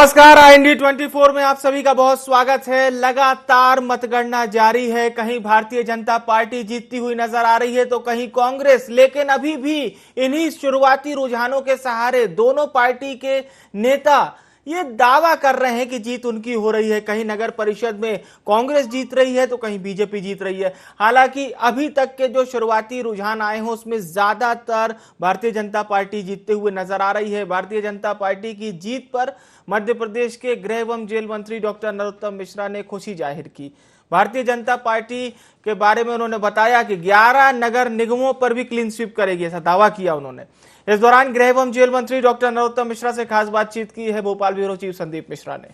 नमस्कार, IND24 में आप सभी का बहुत स्वागत है। लगातार मतगणना जारी है। कहीं भारतीय जनता पार्टी जीतती हुई नजर आ रही है तो कहीं कांग्रेस, लेकिन अभी भी इन्हीं शुरुआती रुझानों के सहारे दोनों पार्टी के नेता ये दावा कर रहे हैं कि जीत उनकी हो रही है। कहीं नगर परिषद में कांग्रेस जीत रही है तो कहीं बीजेपी जीत रही है। हालांकि अभी तक के जो शुरुआती रुझान आए हैं उसमें ज्यादातर भारतीय जनता पार्टी जीतते हुए नजर आ रही है। भारतीय जनता पार्टी की जीत पर मध्य प्रदेश के गृह एवं जेल मंत्री डॉक्टर नरोत्तम मिश्रा ने खुशी जाहिर की। भारतीय जनता पार्टी के बारे में उन्होंने बताया कि 11 नगर निगमों पर भी क्लीन स्वीप करेगी, ऐसा दावा किया उन्होंने। इस दौरान गृह एवं जेल मंत्री डॉक्टर नरोत्तम मिश्रा से खास बातचीत की है भोपाल ब्यूरो चीफ संदीप मिश्रा ने।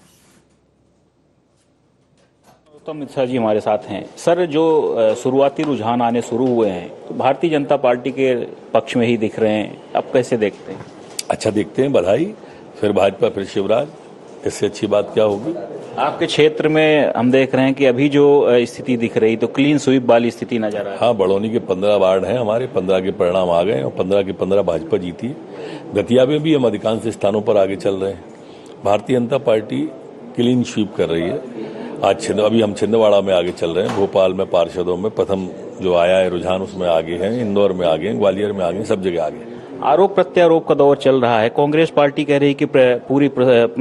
नरोत्तम मिश्रा जी हमारे साथ हैं। सर, जो शुरुआती रुझान आने शुरू हुए हैं तो भारतीय जनता पार्टी के पक्ष में ही दिख रहे हैं, आप कैसे देखते हैं? अच्छा देखते हैं, बधाई। फिर भाजपा, फिर शिवराज, इससे अच्छी बात क्या होगी। आपके क्षेत्र में हम देख रहे हैं कि अभी जो स्थिति दिख रही तो क्लीन स्वीप वाली स्थिति नजर आ रही है। हाँ, बड़ौनी के 15 वार्ड हैं हमारे, 15 के परिणाम आ गए और 15 के 15 भाजपा जीती है। दतिया में भी हम अधिकांश स्थानों पर आगे चल रहे हैं। Bharatiya Janata party clean sweep कर रही है। आज अभी हम छिंदवाड़ा में आगे चल रहे हैं, भोपाल में पार्षदों में प्रथम जो आया है रुझान उसमें आगे हैं, इंदौर में आगे हैं, ग्वालियर में आगे हैं, सब जगह आगे हैं। आरोप प्रत्यारोप का दौर चल रहा है। कांग्रेस पार्टी कह रही है कि पूरी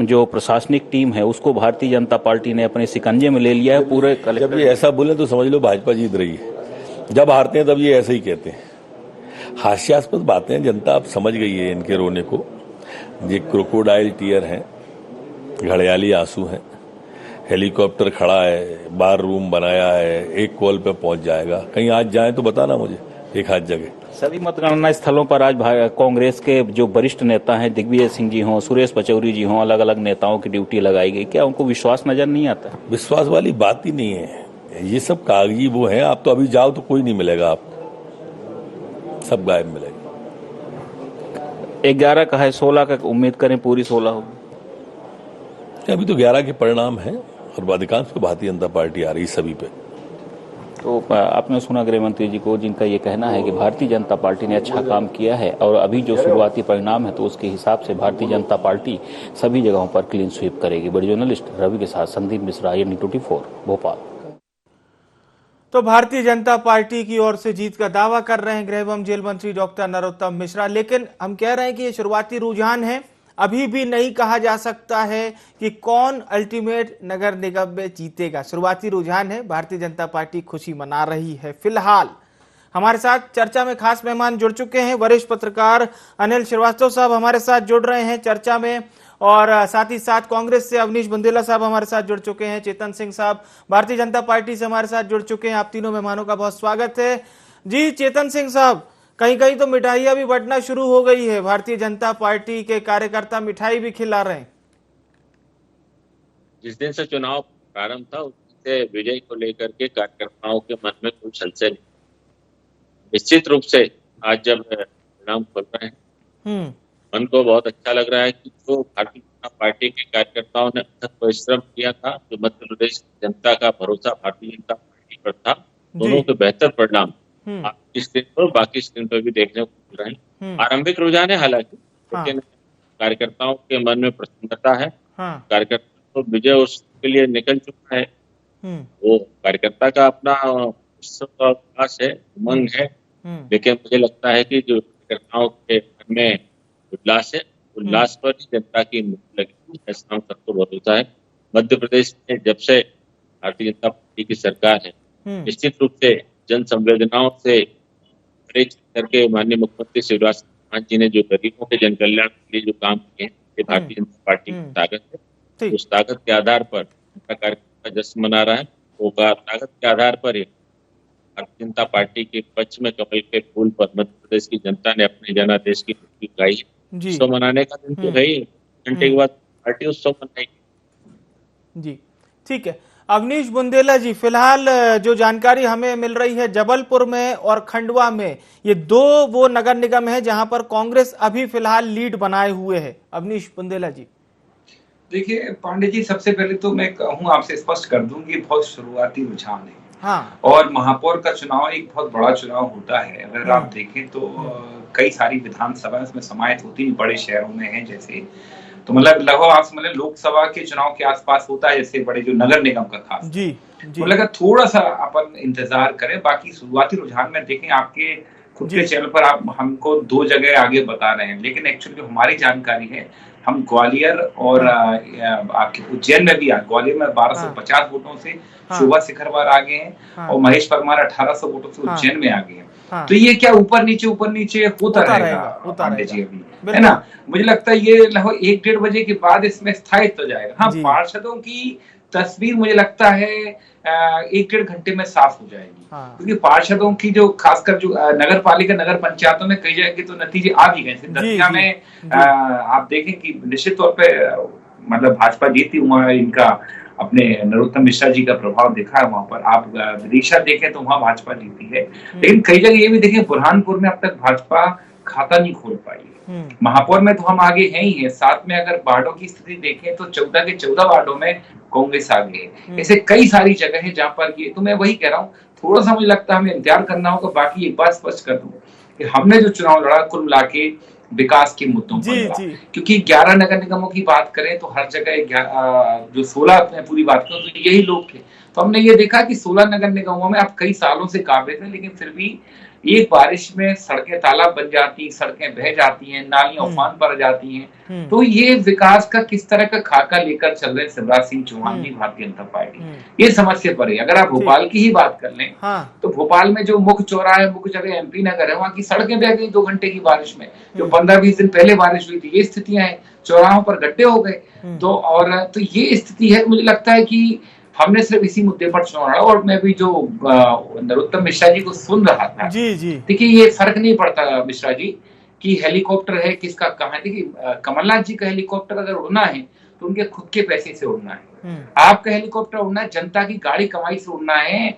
जो प्रशासनिक टीम है उसको भारतीय जनता पार्टी ने अपने शिकंजे में ले लिया है। पूरे जब ये ऐसा बोले तो समझ लो भाजपा जीत रही है। जब हारते हैं तब ये ऐसे ही कहते हैं। हास्यास्पद बातें, जनता अब समझ गई है इनके रोने को। ये क्रोकोडाइल टीयर हैं, घड़ियाली आंसू हैं, हेलीकॉप्टर खड़ा है, बार रूम बनाया है, एक कॉल पे पहुंच जाएगा। कहीं आज जाए तो बताना मुझे एक आध जगह। सभी मतगणना स्थलों पर आज कांग्रेस के जो वरिष्ठ नेता हैं, दिग्विजय सिंह जी हों, सुरेश पचौरी जी हों, अलग अलग नेताओं की ड्यूटी लगाई गई। क्या उनको विश्वास नजर नहीं आता? विश्वास वाली बात ही नहीं है, ये सब कागजी वो है। आप तो अभी जाओ तो कोई नहीं मिलेगा, आपको सब गायब मिलेगा। 11 का है, 16 का उम्मीद करें पूरी 16 होगी। अभी तो 11 के परिणाम हैं और अधिकांश तो भारतीय जनता पार्टी आ रही सभी पे। तो आपने सुना गृह मंत्री जी को, जिनका ये कहना है कि भारतीय जनता पार्टी ने अच्छा काम किया है और अभी जो शुरुआती परिणाम है तो उसके हिसाब से भारतीय जनता पार्टी सभी जगहों पर क्लीन स्वीप करेगी। बड़ी जर्नलिस्ट रवि के साथ संदीप मिश्रा, IND24 भोपाल। तो भारतीय जनता पार्टी की ओर से जीत का दावा कर रहे हैं गृह एवं जेल मंत्री डॉक्टर नरोत्तम मिश्रा, लेकिन हम कह रहे हैं कि ये शुरुआती रुझान है। अभी भी नहीं कहा जा सकता है कि कौन अल्टीमेट नगर निगम में जीतेगा। शुरुआती रुझान है, भारतीय जनता पार्टी खुशी मना रही है। फिलहाल हमारे साथ चर्चा में खास मेहमान जुड़ चुके हैं। वरिष्ठ पत्रकार अनिल श्रीवास्तव साहब हमारे साथ जुड़ रहे हैं चर्चा में, और साथ ही साथ कांग्रेस से अवनीश बुंदेला साहब हमारे साथ जुड़ चुके हैं। चेतन सिंह साहब भारतीय जनता पार्टी से हमारे साथ जुड़ चुके हैं। आप तीनों मेहमानों का बहुत स्वागत है जी। चेतन सिंह साहब, कहीं कहीं तो मिठाइयां भी बंटना शुरू हो गई है। भारतीय जनता पार्टी के कार्यकर्ता मिठाई भी खिला रहे हैं। जिस दिन से चुनाव प्रारंभ था उस दिन से विजय को लेकर के कार्यकर्ताओं के मन में कुछ संशय नहीं। निश्चित रूप से आज जब परिणाम खुल रहे हैं मन को बहुत अच्छा लग रहा है कि जो भारतीय जनता पार्टी के कार्यकर्ताओं ने अथक परिश्रम किया था, जो मध्य प्रदेश की जनता का भरोसा भारतीय जनता पार्टी पर था, दोनों के बेहतर परिणाम इस स्क्रीन पर बाकी स्क्रीन पर भी देखने को मिल रहे हैं। आरंभिक रुझान है हालांकि, लेकिन कार्यकर्ताओं के मन में प्रसन्नता है। कार्यकर्ता तो विजय उसके लिए निकल चुका है। वो कार्यकर्ता का अपना विश्वास है, उमंग है, लेकिन मुझे लगता है कि जो कार्यकर्ताओं के मन में उल्लास है, उल्लास पर जनता की लगी, ऐसा हम सबको भरोसा है। मध्य प्रदेश में जब से भारतीय जनता पार्टी की सरकार है, निश्चित रूप से जन संवेदनाओं से प्रेरित करके माननीय मुख्यमंत्री शिवराज सिंह चौहान जी ने जो गरीबों के जन कल्याण के लिए जो काम किए, ये भारतीय जनता पार्टी की ताकत है। उस ताकत के आधार पर उनका कार्यकर्ता जश्न मना रहा है। वो ताकत के आधार पर ही भारतीय जनता पार्टी के पक्ष में कमल के फूल पर मध्य प्रदेश की जनता ने अपने जनादेश की खुशी गाई है। उत्सव मनाने का दिन तो है ही, घंटे के बाद पार्टी उत्सव मनाएगी। जी ठीक है। अवनीश बुंदेला जी, फिलहाल जो जानकारी हमें मिल रही है, जबलपुर में और खंडवा में ये दो वो नगर निगम है जहां पर कांग्रेस अभी फिलहाल लीड बनाए हुए है। अवनीश बुंदेला जी। देखिए पांडे जी, सबसे पहले तो मैं कहूँ आपसे स्पष्ट कर दूं कि बहुत शुरुआती रुझान है। और महापौर का चुनाव एक बहुत बड़ा चुनाव होता है। अगर आप देखें तो कई सारी विधानसभा उसमें समाहित होती है, बड़े शहरों में है, जैसे तो मतलब लगभग आप समझ लें लोकसभा के चुनाव के आसपास होता है, जैसे बड़े जो नगर निगम का खास जी तो लगा थोड़ा सा अपन इंतजार करें। बाकी शुरुआती रुझान में देखें आपके खुद के चैनल पर आप हमको 2 जगह आगे बता रहे हैं, लेकिन एक्चुअली जो हमारी जानकारी है हम ग्वालियर और आपके उज्जैन में भी ग्वालियर में 1250 वोटों से शोभा सिखरवार आगे हैं और महेश परमार 1800 वोटों से उज्जैन में आगे हैं। तो ये क्या ऊपर नीचे होता रहेगा पांडे जी अभी, है ना। मुझे लगता है ये लगभग 1-1.5 बजे के बाद इसमें स्थायित्व जाएगा। हाँ, पार्षदों की तस्वीर मुझे लगता है 1-1.5 घंटे में साफ हो जाएगी, क्योंकि पार्षदों की जो खासकर जो नगर पालिका नगर पंचायतों में कई जगह के तो नतीजे आ भी गए। दतिया में आप देखें कि निश्चित तौर पे मतलब भाजपा जीती, वहां इनका अपने नरोत्तम मिश्रा जी का प्रभाव देखा है वहां पर। आप विदिशा देखें तो वहां भाजपा जीती है, लेकिन कई जगह ये भी देखें बुरहानपुर में अब तक भाजपा खाता नहीं खोल पाई। महापौर में तो हम आगे हैं ही है, साथ में अगर वार्डों की स्थिति देखें तो 14 के 14 वार्डों में कांग्रेस आगे है। ऐसे कई सारी जगह है जहां पर ये, तो मैं वही कह रहा हूँ थोड़ा सा मुझे लगता है हमें इंतजार करना होगा। बाकी एक बात स्पष्ट कर दूं कि हमने जो चुनाव लड़ा कुल मिला के विकास के मुद्दों पर लड़ा, क्योंकि 11 नगर निगमों की बात करें तो हर जगह जो 16 में पूरी बात करें तो यही लोग थे। तो हमने ये देखा कि 16 नगर निगमों में आप कई सालों से काबिज हैं, लेकिन फिर भी एक बारिश में सड़कें तालाब बन जाती, सड़कें बह जाती हैं, नालियां उफान पर जाती हैं। तो ये विकास का किस तरह का खाका लेकर चल रहे शिवराज सिंह चौहान जी भारतीय जनता पार्टी, ये समझ से परे। अगर आप भोपाल की ही बात कर लें तो भोपाल में जो मुख्य चौराहा है, मुख्य जगह MP नगर है, वहां की सड़कें बह गई 2 घंटे की बारिश में। जो 15-20 दिन पहले बारिश हुई थी, ये स्थितियां हैं, चौराहों पर गड्ढे हो गए। तो ये स्थिति है। मुझे लगता है कि हमने सिर्फ इसी मुद्दे पर चुनाव लड़ा, और मैं भी जो नरोत्तम मिश्रा जी को सुन रहा था, देखिए ये फर्क नहीं पड़ता मिश्रा जी कि हेलीकॉप्टर है किसका कहाँ है। देखिए कमलनाथ जी का हेलीकॉप्टर अगर उड़ना है तो उनके खुद के पैसे से उड़ना है, आपका हेलीकॉप्टर उड़ना है जनता की गाड़ी कमाई से उड़ना है,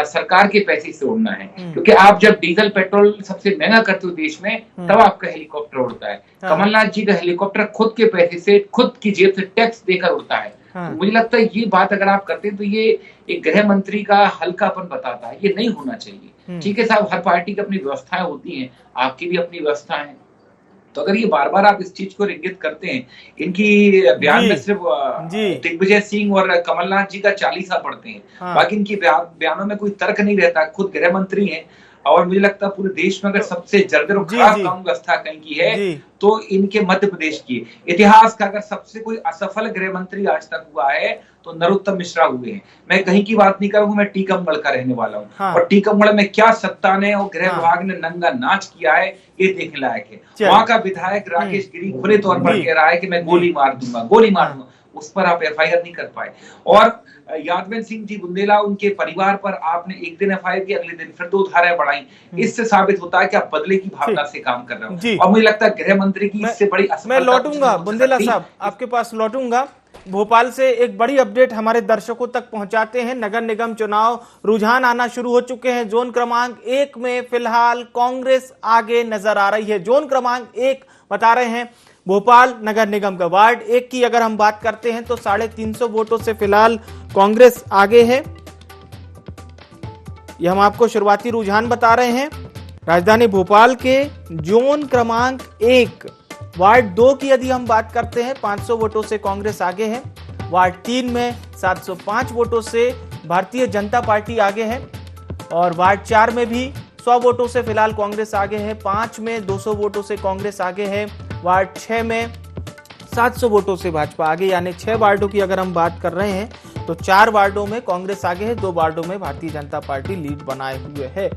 सरकार के पैसे से उड़ना है। क्योंकि आप जब डीजल पेट्रोल सबसे महंगा करते हो देश में, तब आपका हेलीकॉप्टर उड़ता है। कमलनाथ जी का हेलीकॉप्टर खुद के पैसे से, खुद की जेब से टैक्स देकर उड़ता है। तो मुझे लगता है ये बात अगर आप करते हैं तो ये एक गृह मंत्री का हल्कापन बताता है, ये नहीं होना चाहिए। ठीक है साहब, हर पार्टी की अपनी व्यवस्थाएं होती हैं, आपकी भी अपनी व्यवस्था है। तो अगर ये बार बार आप इस चीज को इंगित करते हैं, इनकी बयान में सिर्फ दिग्विजय सिंह और कमलनाथ जी का चालीसा पढ़ते हैं, बाकी इनकी बयानों में कोई तर्क नहीं रहता। खुद गृह मंत्री हैं, और मुझे लगता है पूरे देश में अगर सबसे जर्जर और खराब कानून व्यवस्था कहीं की है तो इनके मध्य प्रदेश की। इतिहास का अगर सबसे कोई असफल गृह मंत्री आज तक हुआ है तो नरोत्तम मिश्रा हुए हैं। मैं कहीं की बात नहीं करूंगा, मैं टीकमगढ़ का रहने वाला हूँ। और टीकमगढ़ में क्या सत्ता ने और गृह विभाग ने नंगा नाच किया है, ये देखने लायक है। वहां का विधायक राकेश गिरी खुले तौर पर कह रहा है कि मैं गोली मार दूंगा, उस पर आप FIR नहीं कर पाए। और यादवेंद्र सिंह जी बुंदेला, उनके परिवार पर आपने एक दिन FIR की, अगले दिन फिर 2 धाराएं बढ़ाई। इससे साबित होता है कि आप बदले की भावना से काम कर रहे हो। और मुझे लगता है गृह मंत्री की इससे बड़ी मैं लौटूंगा बुंदेला साहब, आपके पास लौटूंगा। भोपाल से एक बड़ी अपडेट हमारे दर्शकों तक पहुंचाते हैं। नगर निगम चुनाव रुझान आना शुरू हो चुके हैं। जोन क्रमांक 1 में फिलहाल कांग्रेस आगे नजर आ रही है। जोन क्रमांक 1 बता रहे हैं भोपाल नगर निगम का। वार्ड 1 की अगर हम बात करते हैं तो 350 वोटों से फिलहाल कांग्रेस आगे है। यह हम आपको शुरुआती रुझान बता रहे हैं। राजधानी भोपाल के जोन क्रमांक 1 वार्ड 2 की यदि हम बात करते हैं 500 वोटों से कांग्रेस आगे है। वार्ड 3 में 705 वोटों से भारतीय जनता पार्टी आगे है। और वार्ड 4 में भी 100 वोटों से फिलहाल कांग्रेस आगे है। 5 में 200 वोटों से कांग्रेस आगे है। वार्ड 6 में 700 वोटों से भाजपा आगे, यानी 6 वार्डों की अगर हम बात कर रहे हैं तो 4 वार्डों में कांग्रेस आगे है, 2 वार्डों में भारतीय जनता पार्टी लीड बनाए हुए है।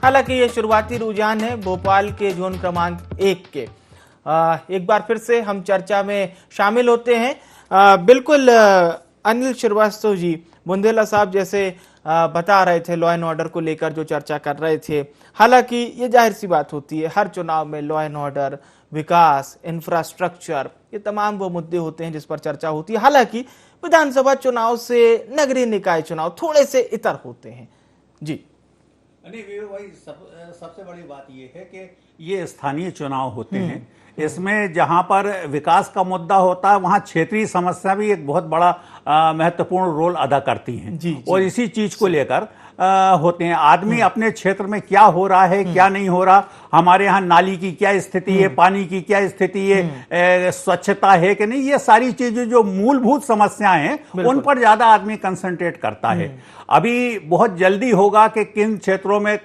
हालांकि ये शुरुआती रुझान है भोपाल के जोन क्रमांक 1 के। एक बार फिर से हम चर्चा में शामिल होते हैं। बिल्कुल अनिल श्रीवास्तव जी, बुंदेला साहब जैसे बता रहे थे लॉ एंड ऑर्डर को लेकर जो चर्चा कर रहे थे। हालांकि ये जाहिर सी बात होती है, हर चुनाव में law and order, Vikas, infrastructure, ये तमाम वो मुद्दे होते हैं जिस पर चर्चा होती है। हालांकि विधानसभा चुनाव से नगरीय निकाय चुनाव थोड़े से इतर होते हैं। जी नहीं, वही सबसे बड़ी बात ये है कि ये स्थानीय चुनाव होते हैं। इसमें जहां पर विकास का मुद्दा होता है वहां क्षेत्रीय समस्या भी एक बहुत बड़ा महत्वपूर्ण रोल अदा करती हैं। जी। और इसी चीज को लेकर होते हैं। आदमी अपने क्षेत्र में क्या हो रहा है क्या नहीं हो रहा, हमारे यहाँ नाली की क्या स्थिति है, पानी की क्या स्थिति है, स्वच्छता है कि नहीं, ये सारी चीजें जो मूलभूत समस्याएं हैं उन पर ज्यादा आदमी कंसंट्रेट करता है। अभी बहुत जल्दी होगा कि किन क्षेत्रों में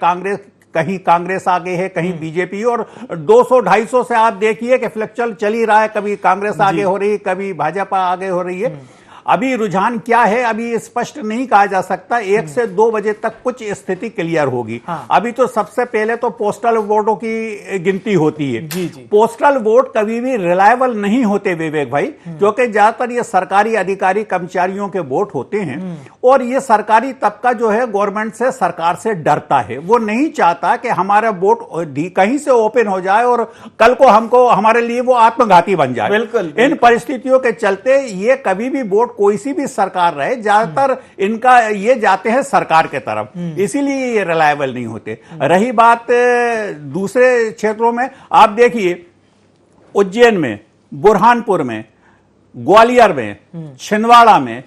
कहीं कांग्रेस आगे है, कहीं बीजेपी, और 200-250 से आप देखिए कि फ्लक्चुएशन चल ही रहा है, कभी कांग्रेस आगे हो रही है, कभी भाजपा आगे हो रही है। अभी रुझान क्या है अभी स्पष्ट नहीं कहा जा सकता। 1 से 2 बजे तक कुछ स्थिति क्लियर होगी। अभी तो सबसे पहले तो पोस्टल वोटों की गिनती होती है। जी। पोस्टल वोट कभी भी रिलायबल नहीं होते विवेक भाई, क्योंकि ज्यादातर ये सरकारी अधिकारी कर्मचारियों के वोट होते हैं और ये सरकारी तबका जो है गवर्नमेंट से, सरकार से डरता है। वो नहीं चाहता कि हमारा वोट कहीं से ओपन हो जाए और कल को हमारे लिए वो आत्मघाती बन जाए। बिल्कुल। इन परिस्थितियों के चलते ये कभी भी वोट कोई सी भी सरकार रहे, ज्यादातर इनका ये जाते हैं सरकार के तरफ, इसीलिए ये रिलायबल नहीं होते। रही बात दूसरे क्षेत्रों में, आप देखिए उज्जैन में, बुरहानपुर में, ग्वालियर में, छिंदवाड़ा में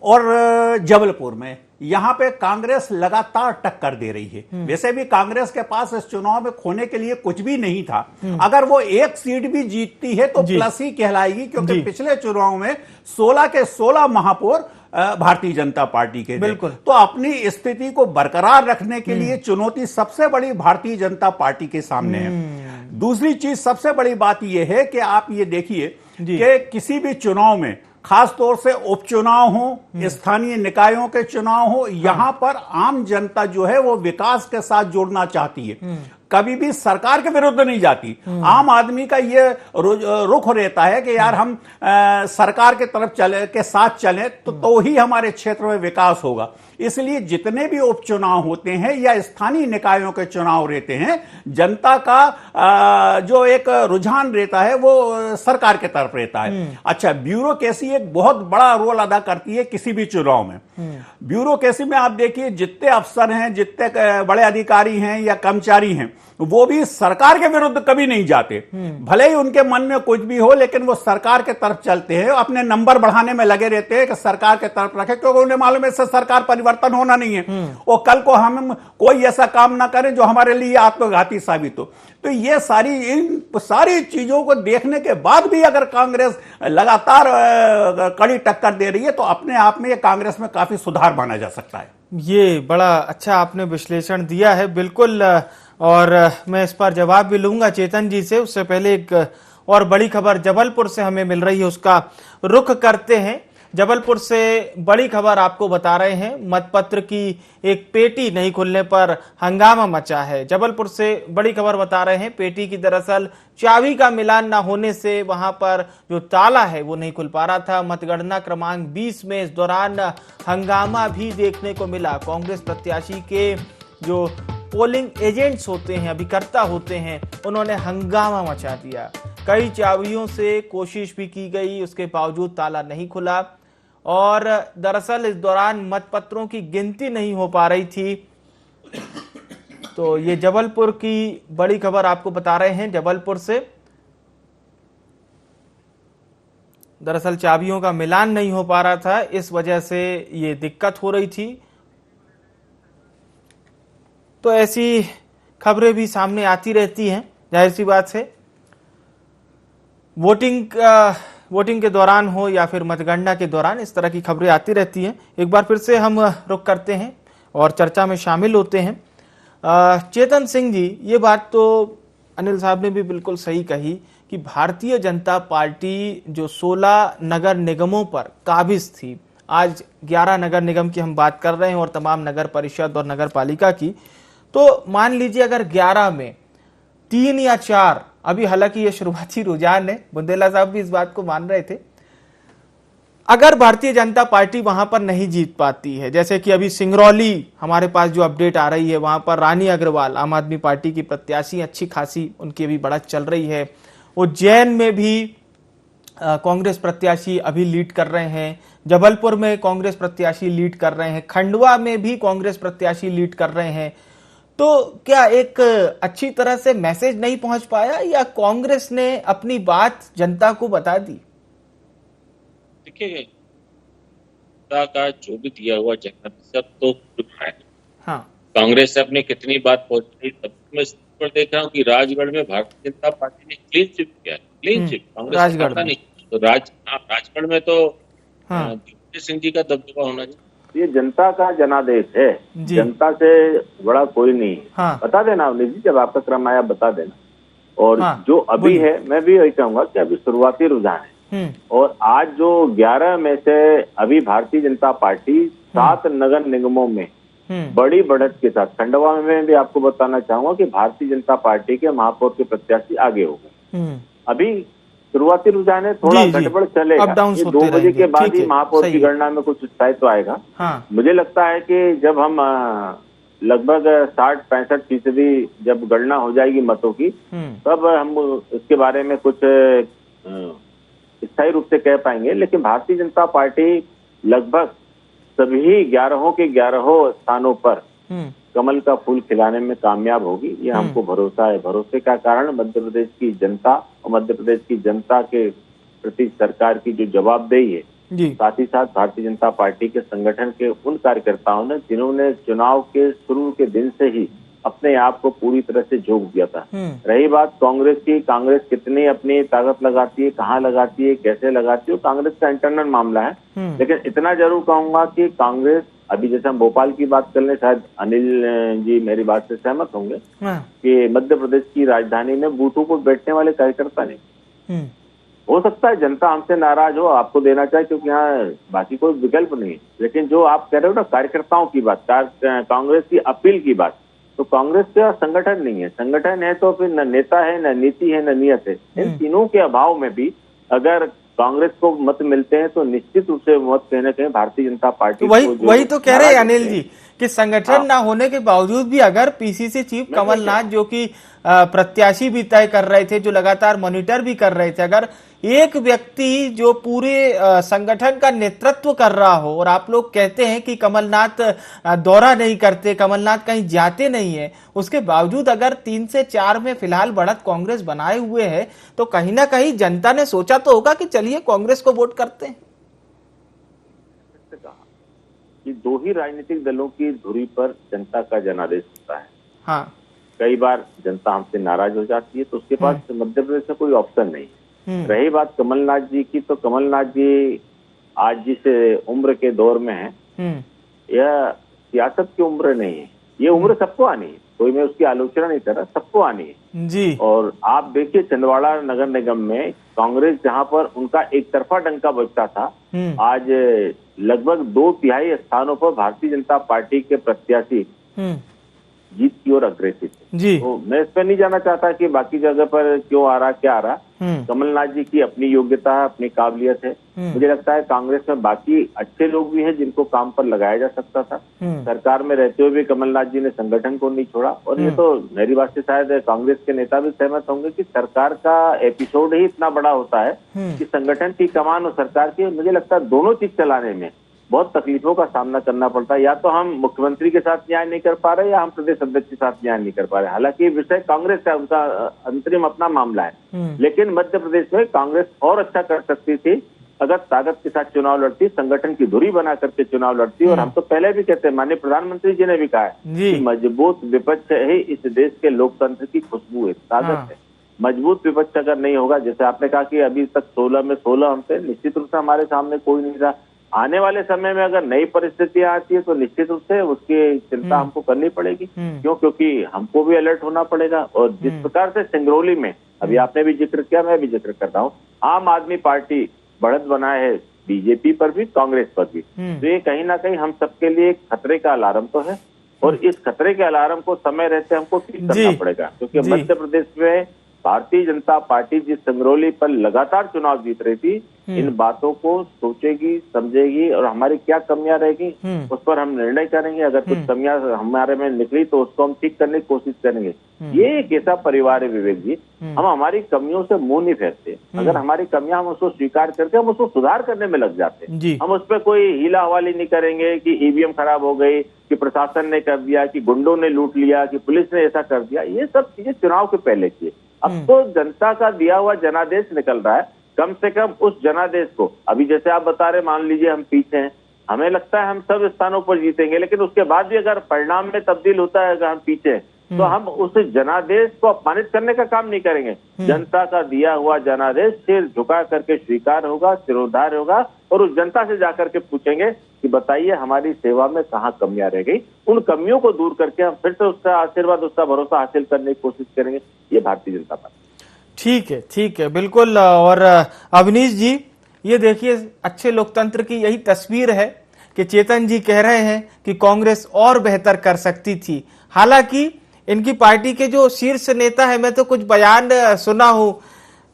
और जबलपुर में, यहां पे कांग्रेस लगातार टक्कर दे रही है। वैसे भी कांग्रेस के पास इस चुनाव में खोने के लिए कुछ भी नहीं था। अगर वो एक सीट भी जीतती है तो प्लस ही कहलाएगी, क्योंकि पिछले चुनाव में 16 के 16 महापौर भारतीय जनता पार्टी के थे। तो अपनी स्थिति को बरकरार रखने के लिए चुनौती सबसे बड़ी भारतीय जनता पार्टी के सामने है। दूसरी चीज सबसे बड़ी बात यह है कि आप ये देखिए कि किसी भी चुनाव में, खास तौर से उपचुनाव हो, स्थानीय निकायों के चुनाव हो, यहां पर आम जनता जो है वो विकास के साथ जुड़ना चाहती है, कभी भी सरकार के विरुद्ध नहीं जाती। आम आदमी का ये रुख रहता है कि यार हम सरकार के तरफ के साथ चलें तो ही हमारे क्षेत्र में विकास होगा। इसलिए जितने भी उपचुनाव होते हैं या स्थानीय निकायों के चुनाव रहते हैं, जनता का जो एक रुझान रहता है वो सरकार के तरफ रहता है। अच्छा, ब्यूरोक्रेसी एक बहुत बड़ा रोल अदा करती है किसी भी चुनाव में। ब्यूरोक्रेसी में आप देखिए जितने अफसर हैं, जितने बड़े अधिकारी हैं या कर्मचारी हैं, वो भी सरकार के विरुद्ध कभी नहीं जाते। भले ही उनके मन में कुछ भी हो, लेकिन वो सरकार के तरफ चलते हैं, अपने नंबर बढ़ाने में लगे रहते हैं कि सरकार के तरफ रखे, क्योंकि उन्हें मालूम है इससे सरकार परिवर्तन होना नहीं है और कल को हम कोई ऐसा काम ना करें जो हमारे लिए आत्मघाती साबित हो। तो ये इन सारी चीजों को देखने के बाद भी अगर कांग्रेस लगातार कड़ी टक्कर दे रही है तो अपने आप में ये कांग्रेस में काफी सुधार माना जा सकता है। ये बड़ा अच्छा आपने विश्लेषण दिया है, बिल्कुल। और मैं इस पर जवाब भी लूंगा चेतन जी से। उससे पहले एक और बड़ी खबर जबलपुर से हमें मिल रही है, उसका रुख करते हैं। जबलपुर से बड़ी खबर आपको बता रहे हैं, मतपत्र की एक पेटी नहीं खुलने पर हंगामा मचा है। जबलपुर से बड़ी खबर बता रहे हैं, पेटी की दरअसल चाबी का मिलान ना होने से वहां पर जो ताला है वो नहीं खुल पा रहा था। मतगणना क्रमांक 20 में इस दौरान हंगामा भी देखने को मिला। कांग्रेस प्रत्याशी के जो पोलिंग एजेंट्स होते हैं, अभिकर्ता होते हैं, उन्होंने हंगामा मचा दिया। कई चाबियों से कोशिश भी की गई, उसके बावजूद ताला नहीं खुला और दरअसल इस दौरान मतपत्रों की गिनती नहीं हो पा रही थी। तो ये जबलपुर की बड़ी खबर आपको बता रहे हैं। जबलपुर से दरअसल चाबियों का मिलान नहीं हो पा रहा था, इस वजह से ये दिक्कत हो रही थी। तो ऐसी खबरें भी सामने आती रहती हैं, जाहिर सी बात है। वोटिंग के दौरान हो या फिर मतगणना के दौरान इस तरह की खबरें आती रहती हैं। एक बार फिर से हम रुख करते हैं और चर्चा में शामिल होते हैं। चेतन सिंह जी, ये बात तो अनिल साहब ने भी बिल्कुल सही कही कि भारतीय जनता पार्टी जो 16 नगर निगमों पर काबिज थी, आज 11 नगर निगम की हम बात कर रहे हैं और तमाम नगर परिषद और नगर पालिका की। तो मान लीजिए अगर 11 में 3 या 4, अभी हालांकि ये शुरुआती रुझान है, बुंदेला साहब भी इस बात को मान रहे थे, अगर भारतीय जनता पार्टी वहां पर नहीं जीत पाती है, जैसे कि अभी सिंगरौली हमारे पास जो अपडेट आ रही है, वहां पर रानी अग्रवाल आम आदमी पार्टी की प्रत्याशी अच्छी खासी उनकी अभी बढ़त चल रही है। उज्जैन में भी कांग्रेस प्रत्याशी अभी लीड कर रहे हैं, जबलपुर में कांग्रेस प्रत्याशी लीड कर रहे हैं, खंडवा में भी कांग्रेस प्रत्याशी लीड कर रहे हैं। तो क्या एक अच्छी तरह से मैसेज नहीं पहुंच पाया या कांग्रेस ने अपनी बात जनता को बता दी? देखिए, जनता का जो भी दिया हुआ जनादेश तो है। हाँ, कांग्रेस से अपनी कितनी बात पहुंची, तब मैं इस पर देख रहा हूँ कि राजगढ़ में भारतीय जनता पार्टी ने क्लीन स्वीप किया है। क्लीन स्वीप कांग्रेस राजगढ़ को पता में। नहीं, तो राजगढ़ में तो हाँ, दिग्विजय सिंह जी का दबदबा होना चाहिए। ये जनता का जनादेश है, जी। जनता से बड़ा कोई नहीं है। हाँ। बता देना अवनीश जी, जब आपका क्रम आया बता देना। और हाँ, जो अभी बोलिए। है, मैं भी यही कहूंगा कि अभी शुरुआती रुझान है। और आज जो 11 में से अभी भारतीय जनता पार्टी 7 नगर निगमों में बड़ी बढ़त के साथ, खंडवा में भी आपको बताना चाहूंगा कि भारतीय जनता पार्टी के महापौर के प्रत्याशी आगे हो गए। अभी शुरुआती रुझान है, थोड़ा जी, जी। गड़बड़ चलेगा। अप डाउन ये होते 2 बजे रहेंगे, के बाद ठीक ही है, महापौर सही की है। गणना में कुछ उत्साहित तो आएगा। हाँ, मुझे लगता है कि जब हम लगभग 60-65% जब गणना हो जाएगी मतों की, तब हम इसके बारे में कुछ स्थायी रूप से कह पाएंगे। लेकिन भारतीय जनता पार्टी लगभग सभी 11 के 11 स्थानों पर कमल का फूल खिलाने में कामयाब होगी, ये हमको भरोसा है। भरोसे का कारण मध्य प्रदेश की जनता और मध्य प्रदेश की जनता के प्रति सरकार की जो जवाबदेही है, जी। साथ ही साथ भारतीय जनता पार्टी के संगठन के उन कार्यकर्ताओं ने जिन्होंने चुनाव के शुरू के दिन से ही अपने आप को पूरी तरह से झोंक दिया था। रही बात कांग्रेस की, कांग्रेस कितनी अपनी ताकत लगाती है, कहाँ लगाती है, कैसे लगाती है, कांग्रेस का इंटरनल मामला है। लेकिन इतना जरूर कहूंगा कि कांग्रेस, अभी जैसे हम भोपाल की बात कर लें, शायद अनिल जी मेरी बात से सहमत होंगे कि मध्य प्रदेश की राजधानी में बूथों पर बैठने वाले कार्यकर्ता नहीं। हो सकता है जनता हमसे नाराज हो, आपको देना चाहे, क्योंकि यहाँ बाकी कोई विकल्प नहीं है। लेकिन जो आप कह रहे हो ना कार्यकर्ताओं की बात, कांग्रेस की अपील की बात, तो कांग्रेस का संगठन नहीं है। संगठन है तो फिर न नेता है, न नीति है, न नियत है। इन तीनों के अभाव में भी अगर कांग्रेस को मत मिलते हैं तो निश्चित रूप से मत कहीं न कहीं भारतीय जनता पार्टी तो वही तो कह रहे हैं अनिल जी कि संगठन ना होने के बावजूद भी अगर पीसीसी चीफ कमलनाथ, जो कि प्रत्याशी भी तय कर रहे थे, जो लगातार मॉनिटर भी कर रहे थे, अगर एक व्यक्ति जो पूरे संगठन का नेतृत्व कर रहा हो और आप लोग कहते हैं कि कमलनाथ दौरा नहीं करते, कमलनाथ कहीं जाते नहीं है, उसके बावजूद अगर 3 से 4 में फिलहाल बढ़त कांग्रेस बनाए हुए है, तो कहीं ना कहीं जनता ने सोचा तो होगा कि चलिए कांग्रेस को वोट करते हैं। कि 2 ही राजनीतिक दलों की धुरी पर जनता का जनादेश होता है। हाँ, कई बार जनता हमसे नाराज हो जाती है तो उसके पास मध्य प्रदेश में कोई ऑप्शन नहीं। रही बात कमलनाथ जी की, तो कमलनाथ जी आज जिस उम्र के दौर में है, यह सियासत की उम्र नहीं है। ये उम्र सबको आनी है, कोई मैं उसकी आलोचना नहीं कर रहा, सबको आनी है जी। और आप देखिए छिंदवाड़ा नगर निगम में कांग्रेस जहां पर उनका एक तरफा डंका बजता था, आज लगभग 2/3 स्थानों पर भारतीय जनता पार्टी के प्रत्याशी जीत की ओर अग्रसित है। तो मैं इस पर नहीं जाना चाहता कि बाकी जगह पर क्यों आ रहा, क्या आ रहा। कमलनाथ जी की अपनी योग्यता है, अपनी काबिलियत है। मुझे लगता है कांग्रेस में बाकी अच्छे लोग भी हैं जिनको काम पर लगाया जा सकता था। सरकार में रहते हुए भी कमलनाथ जी ने संगठन को नहीं छोड़ा। और ये तो मेरी बात से शायद कांग्रेस के नेता भी सहमत होंगे कि सरकार का एपिसोड ही इतना बड़ा होता है कि संगठन की कमान और सरकार की, मुझे लगता है दोनों चीज चलाने में बहुत तकलीफों का सामना करना पड़ता है। या तो हम मुख्यमंत्री के साथ न्याय नहीं कर पा रहे या हम प्रदेश अध्यक्ष के साथ न्याय नहीं कर पा रहे। हालांकि ये विषय कांग्रेस का, उनका अंतरिम अपना मामला है। लेकिन मध्य प्रदेश में कांग्रेस और अच्छा कर सकती थी अगर ताकत के साथ चुनाव लड़ती, संगठन की धुरी बना करके चुनाव लड़ती। और हम तो पहले भी कहते हैं, माननीय प्रधानमंत्री जी ने भी कहा है कि मजबूत विपक्ष ही इस देश के लोकतंत्र की खुशबू है, ताकत है। मजबूत विपक्ष अगर नहीं होगा, जैसे आपने कहा कि अभी तक 16 में 16 हम थे, निश्चित रूप से हमारे सामने कोई नहीं था। आने वाले समय में अगर नई परिस्थितियां आती है तो निश्चित रूप से उसकी चिंता हमको करनी पड़ेगी। क्यों? क्योंकि हमको भी अलर्ट होना पड़ेगा। और जिस प्रकार से सिंगरौली में अभी आपने भी जिक्र किया, मैं भी जिक्र कर रहा हूँ, आम आदमी पार्टी बढ़त बनाए है बीजेपी पर भी, कांग्रेस पर भी। तो ये कहीं ना कहीं हम सबके लिए एक खतरे का अलार्म तो है। और इस खतरे के अलार्म को समय रहते हमको ठीक करना पड़ेगा। क्योंकि मध्य प्रदेश में भारतीय जनता पार्टी जिस सिंगरौली पर लगातार चुनाव जीत रही थी, इन बातों को सोचेगी, समझेगी और हमारी क्या कमियां रहेगी उस पर हम निर्णय करेंगे। अगर कुछ कमियां हमारे में निकली तो उसको हम ठीक करने की कोशिश करेंगे। ये एक ऐसा परिवार है विवेक जी, हम हमारी कमियों से मुंह नहीं फेरते। अगर हमारी कमियां हम उसको स्वीकार करके हम उसको सुधार करने में लग जाते हैं। हम उस पर कोई हीला हवाली नहीं करेंगे कि ईवीएम खराब हो गई, कि प्रशासन ने कर दिया, कि गुंडों ने लूट लिया, कि पुलिस ने ऐसा कर दिया, ये सब चीजें चुनाव के पहले की। अब तो जनता का दिया हुआ जनादेश निकल रहा है, कम से कम उस जनादेश को, अभी जैसे आप बता रहे, मान लीजिए हम पीछे हैं, हमें लगता है हम सब स्थानों पर जीतेंगे, लेकिन उसके बाद भी अगर परिणाम में तब्दील होता है, अगर हम पीछे हैं, तो हम उस जनादेश को अपमानित करने का काम नहीं करेंगे। जनता का दिया हुआ जनादेश सिर झुका करके स्वीकार होगा, सिरोधार्य होगा, और उस जनता से जाकर के पूछेंगे कि बताइए हमारी सेवा में कहाँ कमियां रह गई। उन कमियों को दूर करके हम फिर से उसका आशीर्वाद, उसका भरोसा हासिल करने की कोशिश करेंगे। ये भारतीय जनता पार्टी। ठीक है, बिल्कुल। और अवनीश जी, ये देखिए, अच्छे लोकतंत्र की यही तस्वीर है कि चेतन जी कह रहे हैं कि कांग्रेस और बेहतर कर सकती थी। हालांकि इनकी पार्टी के जो शीर्ष नेता है, मैं तो कुछ बयान सुना हूं,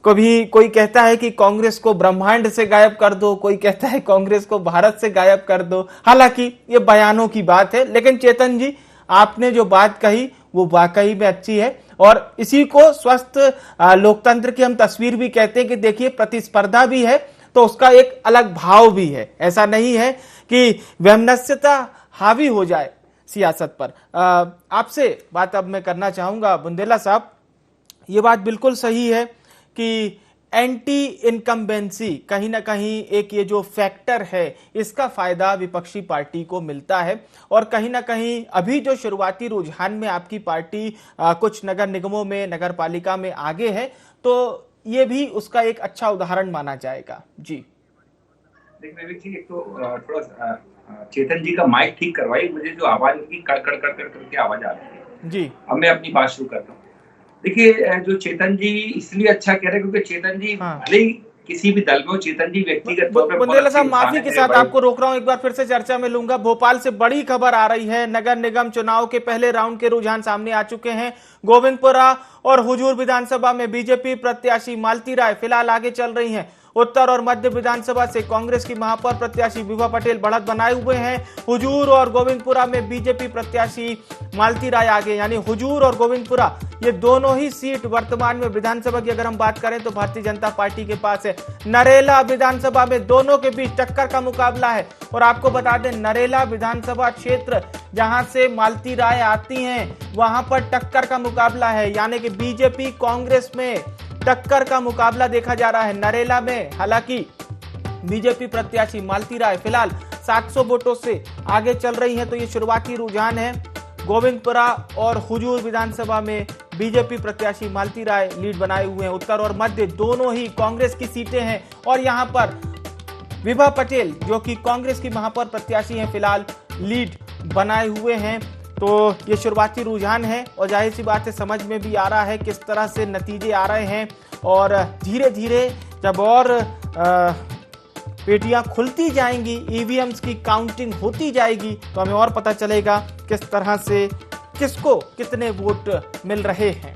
कभी कोई कहता है कि कांग्रेस को ब्रह्मांड से गायब कर दो, कोई कहता है कांग्रेस को भारत से गायब कर दो। हालांकि ये बयानों की बात है, लेकिन चेतन जी, आपने जो बात कही वो वाकई में अच्छी है, और इसी को स्वस्थ लोकतंत्र की हम तस्वीर भी कहते हैं कि देखिए, प्रतिस्पर्धा भी है तो उसका एक अलग भाव भी है। ऐसा नहीं है कि वैमनस्यता हावी हो जाए सियासत पर। आपसे बात अब मैं करना चाहूंगा बुंदेला साहब, ये बात बिल्कुल सही है कि एंटी इनकम्बेंसी कहीं ना कहीं एक ये जो फैक्टर है, इसका फायदा विपक्षी पार्टी को मिलता है, और कहीं ना कहीं अभी जो शुरुआती रुझान में आपकी पार्टी कुछ नगर निगमों में, नगर पालिका में आगे है, तो ये भी उसका एक अच्छा उदाहरण माना जाएगा। जी देखिए, एक तो थोड़ा चेतन जी का माइक ठीक करवाइए, मुझे जो आवाज उनकी कड़ करके आवाज आ रही है जी। अब मैं अपनी बात शुरू करता हूँ। देखिए, जो चेतन जी इसलिए अच्छा कह रहे हैं क्योंकि चेतन जी भले ही किसी भी दल में, चेतन जी व्यक्तिगत तौर पर बुंदेला साहब, माफी के साथ आपको रोक रहा हूं, एक बार फिर से चर्चा में लूंगा। भोपाल से बड़ी खबर आ रही है, नगर निगम चुनाव के पहले राउंड के रुझान सामने आ चुके हैं। गोविंदपुरा और हुजूर विधानसभा में बीजेपी प्रत्याशी मालती राय फिलहाल आगे चल रही हैं। उत्तर और मध्य विधानसभा से कांग्रेस की महापौर प्रत्याशी विभा पटेल बढ़त बनाए हुए हैं। हुजूर और गोविंदपुरा में बीजेपी प्रत्याशी मालती राय आगे, यानी हुजूर और गोविंदपुरा ये दोनों ही सीट वर्तमान में विधानसभा की अगर हम बात करें तो भारतीय जनता पार्टी के पास है। नरेला विधानसभा में दोनों के बीच टक्कर का मुकाबला है, और आपको बता दें, नरेला विधानसभा क्षेत्र जहां से मालती राय आती हैं, वहां पर टक्कर का मुकाबला है, यानी कि बीजेपी कांग्रेस में टक्कर का मुकाबला देखा जा रहा है नरेला में। हालांकि बीजेपी प्रत्याशी मालती राय फिलहाल 700 वोटों से आगे चल रही हैं, तो ये शुरुआती रुझान है। गोविंदपुरा और हुजूर विधानसभा में बीजेपी प्रत्याशी मालती राय लीड बनाए हुए हैं। उत्तर और मध्य दोनों ही कांग्रेस की सीटें हैं, और यहां पर विभा पटेल जो कि कांग्रेस की महापौर प्रत्याशी हैं, फिलहाल लीड बनाए हुए हैं। तो ये शुरुआती रुझान है, और जाहिर सी बात है समझ में भी आ रहा है किस तरह से नतीजे आ रहे हैं, और धीरे धीरे जब और पेटियां खुलती जाएंगी, ईवीएम्स की काउंटिंग होती जाएगी, तो हमें और पता चलेगा किस तरह से किसको कितने वोट मिल रहे हैं।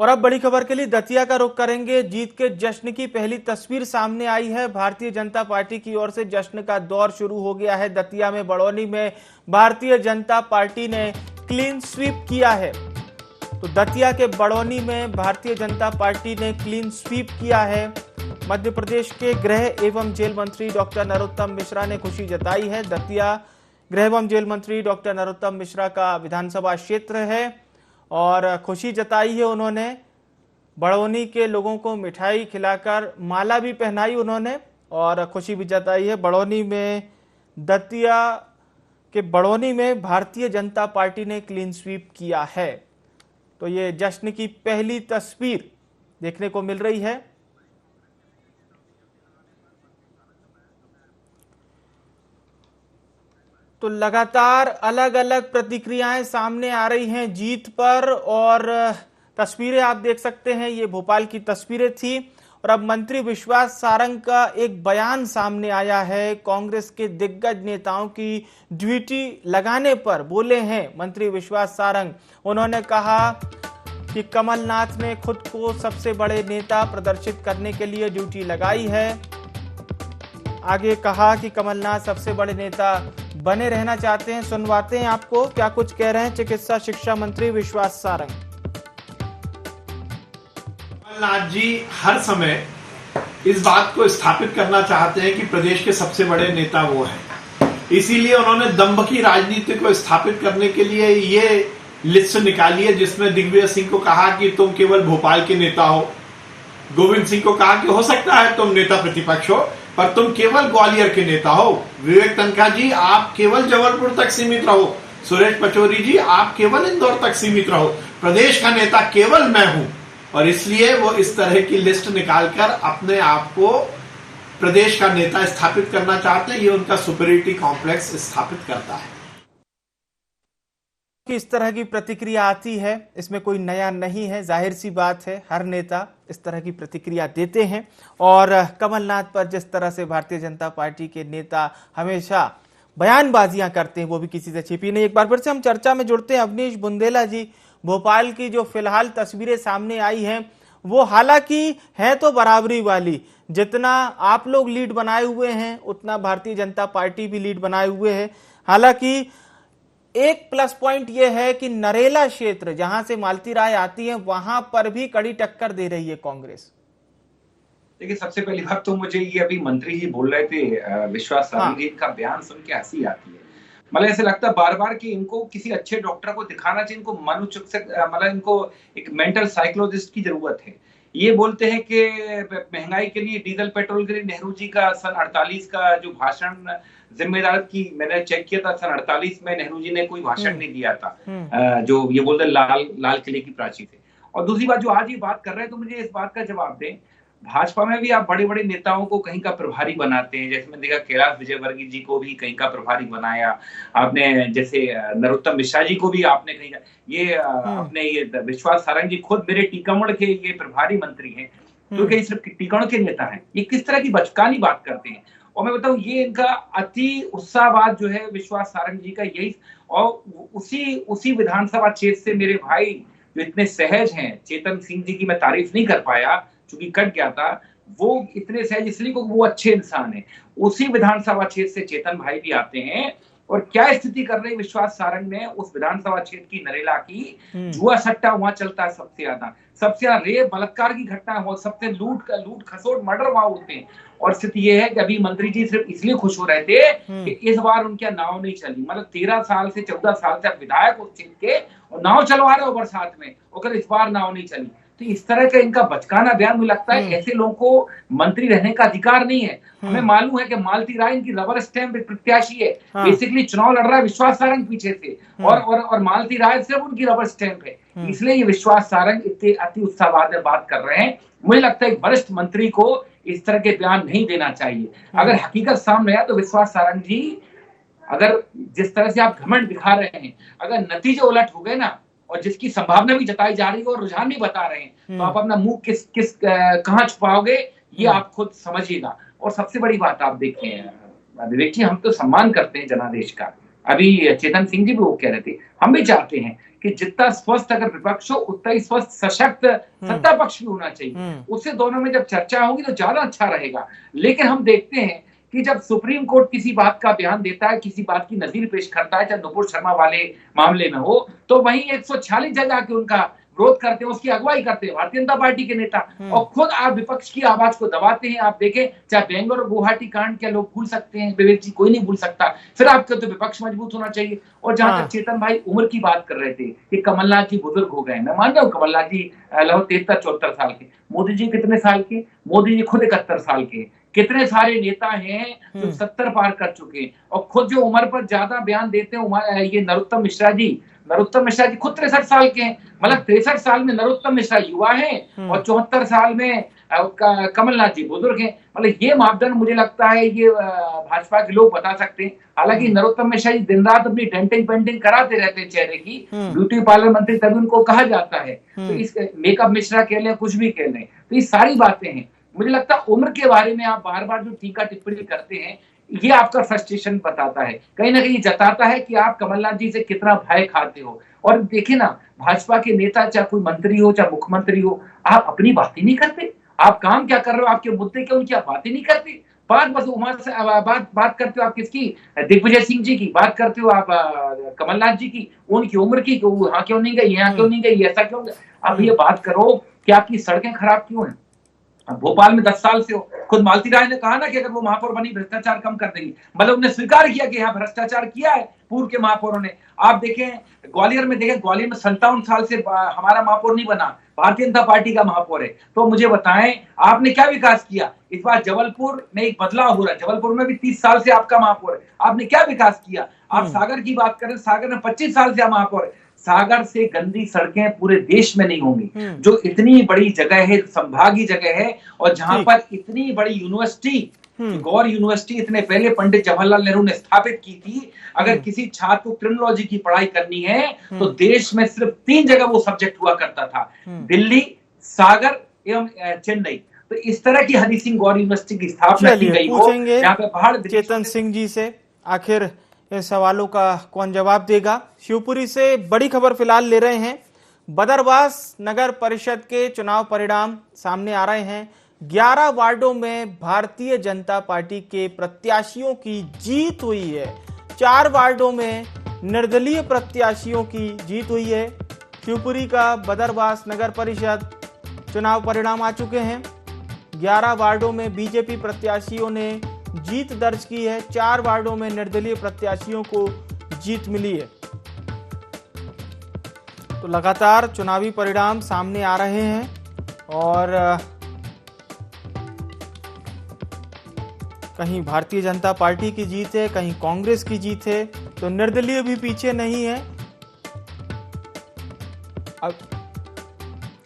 और अब बड़ी खबर के लिए दतिया का रुख करेंगे। जीत के जश्न की पहली तस्वीर सामने आई है। भारतीय जनता पार्टी की ओर से जश्न का दौर शुरू हो गया है। दतिया में बड़ौनी में भारतीय जनता पार्टी ने क्लीन स्वीप किया है। तो दतिया के बड़ौनी में भारतीय जनता पार्टी ने क्लीन स्वीप किया है। मध्य प्रदेश के गृह एवं जेल मंत्री डॉक्टर नरोत्तम मिश्रा ने खुशी जताई है। दतिया गृह एवं जेल मंत्री डॉक्टर नरोत्तम मिश्रा का विधानसभा क्षेत्र है, और खुशी जताई है उन्होंने। बड़ौनी के लोगों को मिठाई खिलाकर माला भी पहनाई उन्होंने, और खुशी भी जताई है। बड़ौनी में, दतिया के बड़ौनी में भारतीय जनता पार्टी ने क्लीन स्वीप किया है। तो ये जश्न की पहली तस्वीर देखने को मिल रही है। तो लगातार अलग अलग प्रतिक्रियाएं सामने आ रही हैं जीत पर, और तस्वीरें आप देख सकते हैं, ये भोपाल की तस्वीरें थी। और अब मंत्री विश्वास सारंग का एक बयान सामने आया है। कांग्रेस के दिग्गज नेताओं की ड्यूटी लगाने पर बोले हैं मंत्री विश्वास सारंग। उन्होंने कहा कि कमलनाथ ने खुद को सबसे बड़े नेता प्रदर्शित करने के लिए ड्यूटी लगाई है। आगे कहा कि कमलनाथ सबसे बड़े नेता बने रहना चाहते हैं। सुनवाते हैं आपको क्या कुछ कह रहे हैं चिकित्सा शिक्षा मंत्री विश्वास सारंग। कमलनाथ जी हर समय इस बात को स्थापित करना चाहते हैं कि प्रदेश के सबसे बड़े नेता वो हैं। इसीलिए उन्होंने दंभ की राजनीति को स्थापित करने के लिए ये लिस्ट निकाली है, जिसमें दिग्विजय सिंह को कहा कि तुम केवल भोपाल के नेता हो, गोविंद सिंह को कहा कि हो सकता है तुम नेता प्रतिपक्ष हो पर तुम केवल ग्वालियर के नेता हो, विवेक तन्खा जी आप केवल जबलपुर तक सीमित रहो, सुरेश पचौरी जी आप केवल इंदौर तक सीमित रहो, प्रदेश का नेता केवल मैं हूं। और इसलिए वो इस तरह की लिस्ट निकालकर अपने आप को प्रदेश का नेता स्थापित करना चाहते हैं। ये उनका सुपीरियरिटी कॉम्प्लेक्स स्थापित करता है। कि इस तरह की प्रतिक्रिया आती है, इसमें कोई नया नहीं है, जाहिर सी बात है हर नेता इस तरह की प्रतिक्रिया देते हैं। और कमलनाथ पर जिस तरह से भारतीय जनता पार्टी के नेता हमेशा बयानबाजियां करते हैं वो भी किसी से छिपी नहीं। एक बार फिर से हम चर्चा में जुड़ते हैं। अवनीश बुंदेला जी, भोपाल की जो फिलहाल तस्वीरें सामने आई हैं वो हालांकि है तो बराबरी वाली, जितना आप लोग लीड बनाए हुए हैं उतना भारतीय जनता पार्टी भी लीड बनाए हुए है। हालांकि एक प्लस पॉइंट यह है कि नरेला क्षेत्र जहां से मालती राय आती है वहां पर भी कड़ी टक्कर दे रही है कांग्रेस। देखिए, सबसे पहली बात तो मुझे ये अभी मंत्री जी बोल रहे थे विश्वास सारंग जी का बयान सुन के हंसी आती है। मतलब ऐसे लगता है बार बार कि इनको किसी अच्छे डॉक्टर को दिखाना चाहिए, इनको मनोचिकित्सक मतलब इनको एक मेंटल साइकोलॉजिस्ट की जरूरत है। ये बोलते हैं कि महंगाई के लिए, डीजल पेट्रोल के लिए नेहरू जी का सन 48 का जो भाषण जिम्मेदार की मैंने चेक किया था, सन 48 में नेहरू जी ने कोई भाषण नहीं दिया था जो ये बोलते लाल किले की प्राचीर से। और दूसरी बात जो आज ये बात कर रहे हैं तो मुझे इस बात का जवाब दें, भाजपा में भी आप बड़े बड़े नेताओं को कहीं का प्रभारी बनाते हैं। जैसे मैंने देखा कैलाश विजयवर्गीय जी को भी कहीं का प्रभारी बनाया आपने, जैसे नरोत्तम मिश्रा जी को भी आपने कहीं का, ये अपने ये विश्वास सारंग जी खुद मेरे टीकमगढ़ के ये प्रभारी मंत्री हैं, तो क्या सिर्फ टीकमगढ़ के नेता हैं? ये किस तरह की बचकानी बात करते हैं। और मैं बताऊं ये इनका अति उत्साहवाद जो है विश्वास सारंग जी का यही, और उसी विधानसभा क्षेत्र से मेरे भाई जो इतने सहज हैं, चेतन सिंह जी की मैं तारीफ नहीं कर पाया चूंकि कट गया था, वो इतने सहज इसलिए क्योंकि वो अच्छे इंसान है। उसी विधानसभा क्षेत्र से चेतन भाई भी आते हैं। और क्या स्थिति कर रही विश्वास सारंग ने उस विधानसभा क्षेत्र की, नरेला की, जुआ सट्टा वहां चलता है सबसे ज्यादा रेप बलात्कार की घटना हो, सबसे लूट खसोट मर्डर वहां होते हैं। और स्थिति ये है कि अभी मंत्री जी सिर्फ इसलिए खुश हो रहे थे कि इस बार उनकी नाव नहीं चली। मतलब 13 साल से 14 साल से विधायक उस क्षेत्र के और नाव चलवा रहे हो बरसात में, और इस बार नाव नहीं चली। तो इस तरह का इनका बचकाना बयान मुझे लगता है ऐसे लोगों को मंत्री रहने का अधिकार नहीं है। हमें मालूम है कि मालती राय इनकी रबर स्टैंप प्रत्याशी है। बेसिकली चुनाव लड़ रहा है विश्वास सारंग पीछे से, और मालती राय सिर्फ उनकी रबर स्टैंप है। इसलिए ये विश्वास सारंग इतने अति उत्साहवाद में बात कर रहे हैं। मुझे लगता है एक वरिष्ठ मंत्री को इस तरह के बयान नहीं देना चाहिए। अगर हकीकत सामने आया तो विश्वास सारंग जी, अगर जिस तरह से आप घमंड दिखा रहे हैं, अगर नतीजे उलट हो गए ना, और जिसकी संभावना भी जताई जा रही है और रुझान भी बता रहे हैं, तो आप अपना मुंह कहां छुपाओगे ये आप खुद समझिएगा। और सबसे बड़ी बात आप देखें विवेक जी, हम तो सम्मान करते हैं जनादेश का। अभी चेतन सिंह जी भी वो कह रहे थे, हम भी चाहते हैं कि जितना स्वस्थ अगर विपक्ष हो उतना ही स्वस्थ सशक्त सत्ता पक्ष भी होना चाहिए। उससे दोनों में जब चर्चा होगी तो ज्यादा अच्छा रहेगा। लेकिन हम देखते हैं कि जब सुप्रीम कोर्ट किसी बात का बयान देता है, किसी बात की नजीर पेश करता है, चाहे नुपुर शर्मा वाले मामले में हो, तो वहीं 146 जज आके उनका विरोध करते हैं, उसकी अगुवाई करते हैं भारतीय जनता पार्टी के नेता, और खुद आप विपक्ष की आवाज को दबाते हैं। आप देखें, चाहे बेंगलोर और गुवाहाटी कांड क्या लोग भूल सकते हैं विवेक जी? कोई नहीं भूल सकता। फिर आपका तो विपक्ष मजबूत होना चाहिए। और जहां तक चेतन भाई उम्र की बात कर रहे थे कि कमलनाथ जी बुजुर्ग हो गए, मैं मान रहा हूँ कमलनाथ जी लगभग 73-74 साल के, मोदी जी कितने साल के? मोदी जी खुद 71 साल के। कितने सारे नेता हैं जो 70 पार कर चुके हैं और खुद जो उम्र पर ज्यादा बयान देते हैं, ये नरोत्तम मिश्रा जी खुद 63 साल के हैं। मतलब 63 साल में नरोत्तम मिश्रा युवा हैं और 74 साल में कमलनाथ जी बुजुर्ग हैं। मतलब ये मापदंड मुझे लगता है ये भाजपा के लोग बता सकते हैं। हालांकि नरोत्तम मिश्रा जी दिन रात अपनी डेंटिंग पेंटिंग कराते रहते हैं चेहरे की, ब्यूटी पार्लर मंत्री तभी उनको कहा जाता है। तो इस मेकअप मिश्रा कह लें, कुछ भी कह लें, तो ये सारी बातें हैं। मुझे लगता है उम्र के बारे में आप बार बार जो टीका टिप्पणी करते हैं, ये आपका फ्रस्ट्रेशन बताता है, कहीं ना कहीं जताता है कि आप कमलनाथ जी से कितना भय खाते हो। और देखिए ना, भाजपा के नेता चाहे कोई मंत्री हो चाहे मुख्यमंत्री हो, आप अपनी बात ही नहीं करते। आप काम क्या कर रहे हो, आपके मुद्दे क्या, उनकी आप बात ही नहीं करते। बात करते हो आप किसकी? दिग्विजय सिंह जी की बात करते हो आप, कमलनाथ जी की, उनकी उम्र की, वहां क्यों नहीं गई, यहाँ क्यों नहीं गई, ऐसा क्यों? आप ये बात करो कि आपकी सड़कें खराब क्यों हैं, भोपाल में 10 साल से हो। खुद मालती राय ने कहा ना कि अगर वो महापौर बनी भ्रष्टाचार कम कर देंगी, मतलब उन्होंने स्वीकार किया कि यहाँ भ्रष्टाचार किया है पूर्व के महापौरों ने। आप देखें ग्वालियर में, देखें ग्वालियर में 57 साल से हमारा महापौर नहीं बना, भारतीय जनता पार्टी का महापौर है। तो मुझे बताएं आपने क्या विकास किया? इस बार जबलपुर में एक बदलाव हो रहा है, जबलपुर में भी 30 साल से आपका महापौर है, आपने क्या विकास किया? आप सागर की बात करें, सागर में 25 साल से महापौर है। सागर से गंदी सड़कें पूरे देश में नहीं होंगी। जो इतनी बड़ी जगह है, संभागीय जगह है, और जहां पर इतनी बड़ी यूनिवर्सिटी, गौर यूनिवर्सिटी इतने पहले पंडित जवाहरलाल नेहरू ने स्थापित की थी। अगर किसी छात्र को क्रिमिनोलॉजी की पढ़ाई करनी है तो देश में सिर्फ 3 जगह वो सब्जेक्ट हुआ करता था, दिल्ली, सागर एवं चेन्नई। तो इस तरह की हरि सिंह गौर यूनिवर्सिटी की स्थापना की गई हो, यहाँ पे पहाड़ चेतन सिंह जी से आखिर इन सवालों का कौन जवाब देगा। शिवपुरी से बड़ी खबर फिलहाल ले रहे हैं। बदरवास नगर परिषद के चुनाव परिणाम सामने आ रहे हैं। 11 वार्डों में भारतीय जनता पार्टी के प्रत्याशियों की जीत हुई है। 4 वार्डों में निर्दलीय प्रत्याशियों की जीत हुई है। शिवपुरी का बदरवास नगर परिषद चुनाव परिणाम आ चुके हैं। 11 वार्डों में बीजेपी प्रत्याशियों ने जीत दर्ज की है। 4 वार्डों में निर्दलीय प्रत्याशियों को जीत मिली है। तो लगातार चुनावी परिणाम सामने आ रहे हैं और कहीं भारतीय जनता पार्टी की जीत है, कहीं कांग्रेस की जीत है, तो निर्दलीय भी पीछे नहीं है। अब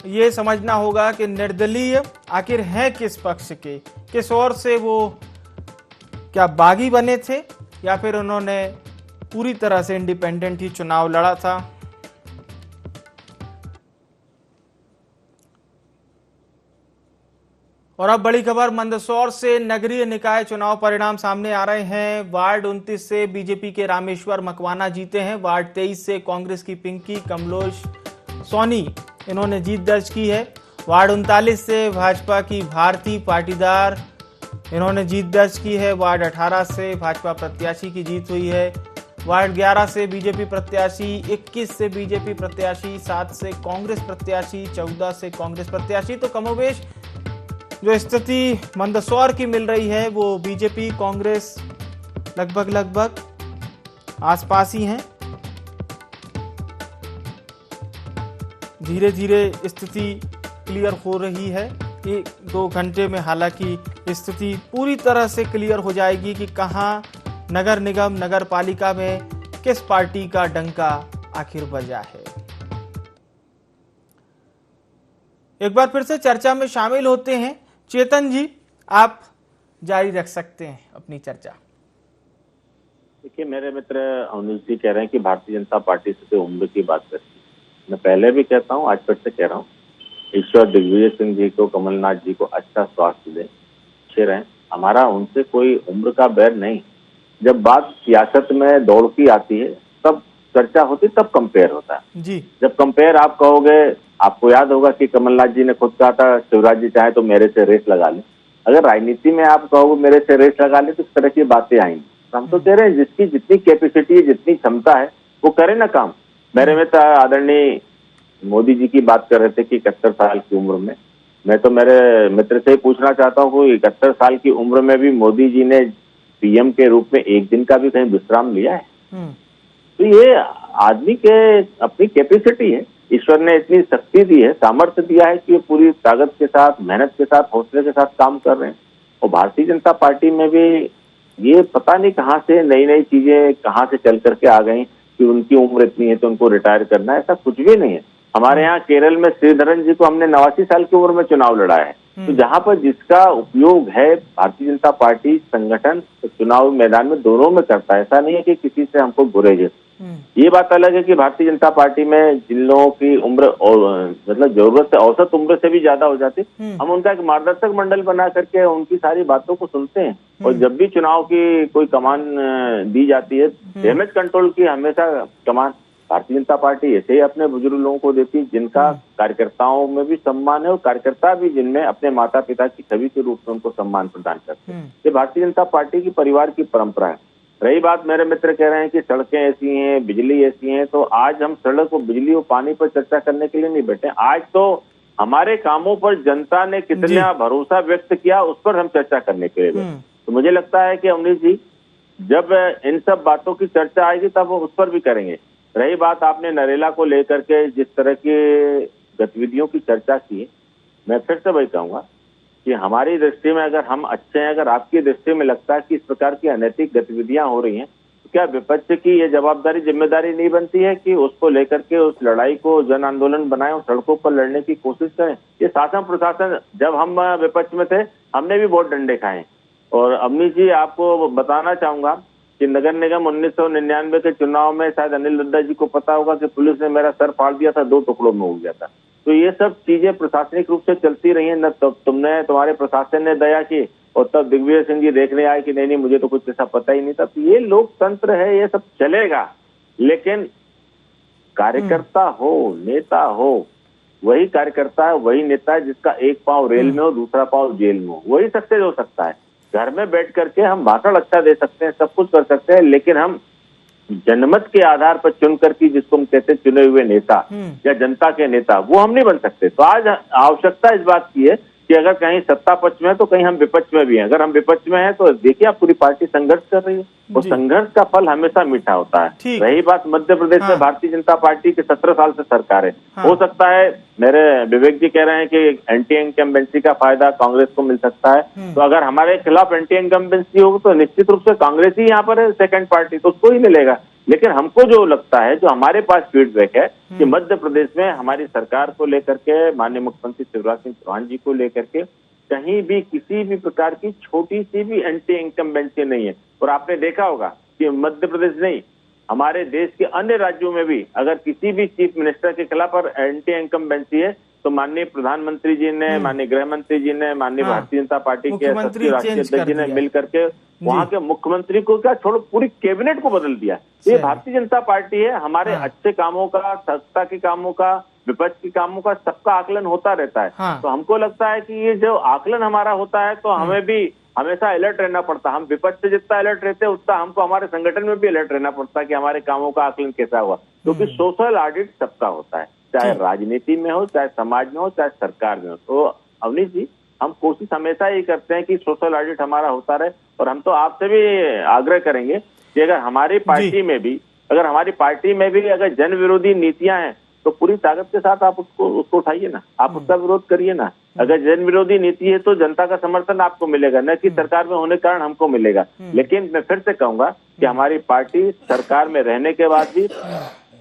ये समझना होगा कि निर्दलीय आखिर है किस पक्ष के, किस ओर से, वो क्या बागी बने थे या फिर उन्होंने पूरी तरह से इंडिपेंडेंट ही चुनाव लड़ा था। और अब बड़ी खबर मंदसौर से नगरीय निकाय चुनाव परिणाम सामने आ रहे हैं। वार्ड 29 से बीजेपी के रामेश्वर मकवाना जीते हैं। वार्ड 23 से कांग्रेस की पिंकी कमलोश सोनी इन्होंने जीत दर्ज की है। वार्ड 39 से भाजपा की भारती पाटीदार इन्होंने जीत दर्ज की है। वार्ड 18 से भाजपा प्रत्याशी की जीत हुई है। वार्ड 11 से बीजेपी प्रत्याशी, 21 से बीजेपी प्रत्याशी, 7 से कांग्रेस प्रत्याशी, 14 से कांग्रेस प्रत्याशी। तो कमोबेश जो स्थिति मंदसौर की मिल रही है वो बीजेपी कांग्रेस लगभग आसपास ही हैं। धीरे धीरे स्थिति क्लियर हो रही है। 1-2 घंटे में हालांकि स्थिति पूरी तरह से क्लियर हो जाएगी कि कहां नगर निगम, नगर पालिका में किस पार्टी का डंका आखिर बजा है। एक बार फिर से चर्चा में शामिल होते हैं। चेतन जी, आप जारी रख सकते हैं अपनी चर्चा। देखिए, मेरे मित्र अनिल जी कह रहे हैं कि भारतीय जनता पार्टी से उम्र की बात करती है। मैं पहले भी कहता हूं, आज फिर से कह रहा हूं, ईश्वर दिग्विजय सिंह जी को, कमलनाथ जी को अच्छा स्वास्थ्य दे, अच्छे रहें। हमारा उनसे कोई उम्र का बैर नहीं। जब बात सियासत में दौड़ की आती है तब चर्चा होती, तब कंपेयर होता है जी। जब कंपेयर आप कहोगे, आपको याद होगा कि कमलनाथ जी ने खुद कहा था शिवराज जी चाहे तो मेरे से रेस लगा लें। अगर राजनीति में आप कहोगे मेरे से रेस लगा लें तो इस तरह की बातें आएंगी। हम तो कह रहे हैं जिसकी जितनी कैपेसिटी है, जितनी क्षमता है, वो करे ना काम। मेरे मित्र आदरणीय मोदी जी की बात कर रहे थे कि 71 साल की उम्र में, मैं तो मेरे मित्र से पूछना चाहता हूँ कि 71 साल की उम्र में भी मोदी जी ने पीएम के रूप में एक दिन का भी कहीं विश्राम लिया है? तो ये आदमी के अपनी कैपेसिटी है। ईश्वर ने इतनी शक्ति दी है, सामर्थ्य दिया है कि पूरी ताकत के साथ, मेहनत के साथ, हौसले के साथ काम कर रहे हैं। और भारतीय जनता पार्टी में भी ये पता नहीं कहाँ से नई नई चीजें कहाँ से चल करके आ गई कि उनकी उम्र इतनी है तो उनको रिटायर करना है, ऐसा कुछ भी नहीं है। हमारे यहाँ केरल में श्रीधरन जी को हमने 89 साल की उम्र में चुनाव लड़ाया है। तो जहां पर जिसका उपयोग है भारतीय जनता पार्टी संगठन तो चुनाव मैदान में दोनों में करता है। ऐसा नहीं है कि किसी से हमको गुरेज है। ये बात अलग है कि भारतीय जनता पार्टी में जिन लोगों की उम्र और मतलब जरूरत से औसत उम्र से भी ज्यादा हो जाती, हम उनका एक मार्गदर्शक मंडल बना करके उनकी सारी बातों को सुनते हैं। और जब भी चुनाव की कोई कमान दी जाती है, डैमेज कंट्रोल की हमेशा कमान भारतीय जनता पार्टी ऐसे ही अपने बुजुर्ग लोगों को देती है, जिनका कार्यकर्ताओं में भी सम्मान है और कार्यकर्ता भी जिनमें अपने माता पिता की छवि के रूप में उनको सम्मान प्रदान करते हैं। ये भारतीय जनता पार्टी की परिवार की परंपरा है। रही बात, मेरे मित्र कह रहे हैं कि सड़कें ऐसी हैं, बिजली ऐसी है, तो आज हम सड़क और बिजली और पानी पर चर्चा करने के लिए नहीं बैठे। आज तो हमारे कामों पर जनता ने कितना भरोसा व्यक्त किया उस पर हम चर्चा करने के लिए। तो मुझे लगता है कि अमरीश जी, जब इन सब बातों की चर्चा आएगी तब वो उस पर भी करेंगे। रही बात आपने नरेला को लेकर के जिस तरह की गतिविधियों की चर्चा की, मैं फिर से वही कहूंगा कि हमारी दृष्टि में अगर हम अच्छे हैं, अगर आपकी दृष्टि में लगता है कि इस प्रकार की अनैतिक गतिविधियां हो रही हैं, तो क्या विपक्ष की ये जवाबदारी जिम्मेदारी नहीं बनती है कि उसको लेकर के उस लड़ाई को जन आंदोलन बनाएं और सड़कों पर लड़ने की कोशिश करें? ये शासन प्रशासन, जब हम विपक्ष में थे हमने भी बहुत डंडे खाए। और अमनीश जी, आपको बताना चाहूंगा कि नगर निगम 1999 के चुनाव में शायद अनिल नड्डा जी को पता होगा कि पुलिस ने मेरा सर फाड़ दिया था, 2 टुकड़ों में हो गया था। तो ये सब चीजें प्रशासनिक रूप से चलती रही हैं। न तब तुम्हारे प्रशासन ने दया की और तब दिग्विजय सिंह जी देखने आए कि नहीं मुझे तो कुछ ऐसा पता ही नहीं था। तो ये लोकतंत्र है, ये सब चलेगा, लेकिन कार्यकर्ता हो, नेता हो, वही कार्यकर्ता है, वही नेता है जिसका एक पांव रेल में हो, दूसरा पांव जेल में हो, वही सक्सेस हो सकता है। घर में बैठ करके हम भाषण अच्छा दे सकते हैं, सब कुछ कर सकते हैं, लेकिन हम जनमत के आधार पर चुन करके, जिसको हम कहते हैं चुने हुए नेता या जनता के नेता, वो हम नहीं बन सकते। तो आज आवश्यकता इस बात की है कि अगर कहीं सत्ता पक्ष में है तो कहीं हम विपक्ष में भी हैं। अगर हम विपक्ष में हैं तो देखिए आप, पूरी पार्टी संघर्ष कर रही है, और संघर्ष का फल हमेशा मीठा होता है। रही बात मध्य प्रदेश में भारतीय जनता पार्टी की 17 साल से सरकार है, हो सकता है मेरे विवेक जी कह रहे हैं कि एंटी इनकम्बेंसी का फायदा कांग्रेस को मिल सकता है। तो अगर हमारे खिलाफ एंटी इनकम्बेंसी होगी तो निश्चित रूप से कांग्रेस ही यहाँ पर है सेकंड पार्टी, तो उसको ही मिलेगा। लेकिन हमको जो लगता है, जो हमारे पास फीडबैक है कि मध्य प्रदेश में हमारी सरकार को लेकर के, माननीय मुख्यमंत्री शिवराज सिंह चौहान जी को लेकर के कहीं भी किसी भी प्रकार की छोटी सी भी एंटी इनकम्बेंसी नहीं है। और आपने देखा होगा कि मध्य प्रदेश नहीं, हमारे देश के अन्य राज्यों में भी अगर किसी भी चीफ मिनिस्टर के खिलाफ एंटी इनकम्बेंसी है तो माननीय प्रधानमंत्री जी ने, माननीय गृह मंत्री जी ने, माननीय भारतीय जनता पार्टी के राष्ट्रीय अध्यक्ष जी ने मिल करके वहां के मुख्यमंत्री को क्या छोड़ो, पूरी कैबिनेट को बदल दिया। ये भारतीय जनता पार्टी है, हमारे अच्छे कामों का, सत्ता के कामों का, विपक्ष के कामों का, सबका आकलन होता रहता है। तो हमको लगता है कि ये जो आकलन हमारा होता है तो हमें भी हमेशा अलर्ट रहना पड़ता है। हम विपक्ष से जितना अलर्ट रहते हैं उतना हमको हमारे संगठन में भी अलर्ट रहना पड़ता है कि हमारे कामों का आकलन कैसा हुआ, क्योंकि सोशल ऑडिट सबका होता है, चाहे राजनीति में हो, चाहे समाज में हो, चाहे सरकार में हो। तो अवनीश जी, हम कोशिश हमेशा ये करते हैं कि सोशल ऑडिट हमारा होता रहे, और हम तो आपसे भी आग्रह करेंगे कि अगर हमारी पार्टी में भी अगर जन विरोधी नीतियां हैं तो पूरी ताकत के साथ आप उसको उठाइए ना, आप उसका विरोध करिए ना। अगर जन विरोधी नीति है तो जनता का समर्थन आपको मिलेगा, न कि सरकार में होने के कारण हमको मिलेगा। लेकिन मैं फिर से कहूंगा कि हमारी पार्टी सरकार में रहने के बाद भी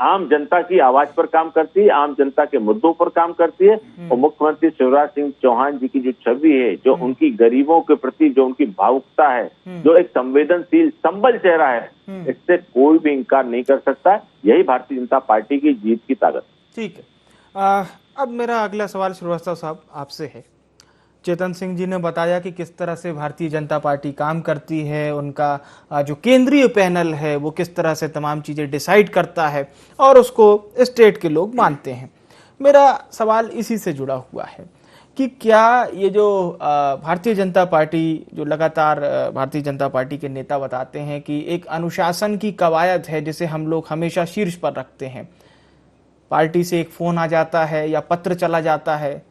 आम जनता की आवाज पर काम करती है, आम जनता के मुद्दों पर काम करती है। और मुख्यमंत्री शिवराज सिंह चौहान जी की जो छवि है, जो उनकी गरीबों के प्रति जो उनकी भावुकता है, जो एक संवेदनशील संबल चेहरा है, इससे कोई भी इंकार नहीं कर सकता। यही भारतीय जनता पार्टी की जीत की ताकत। ठीक है, अब मेरा अगला सवाल श्रीवास्तव साहब आपसे है। चेतन सिंह जी ने बताया कि किस तरह से भारतीय जनता पार्टी काम करती है, उनका जो केंद्रीय पैनल है वो किस तरह से तमाम चीज़ें डिसाइड करता है और उसको स्टेट के लोग मानते हैं। मेरा सवाल इसी से जुड़ा हुआ है कि क्या ये जो भारतीय जनता पार्टी, जो लगातार भारतीय जनता पार्टी के नेता बताते हैं कि एक अनुशासन की कवायद है जिसे हम लोग हमेशा शीर्ष पर रखते हैं, पार्टी से एक फोन आ जाता है या पत्र चला जाता है,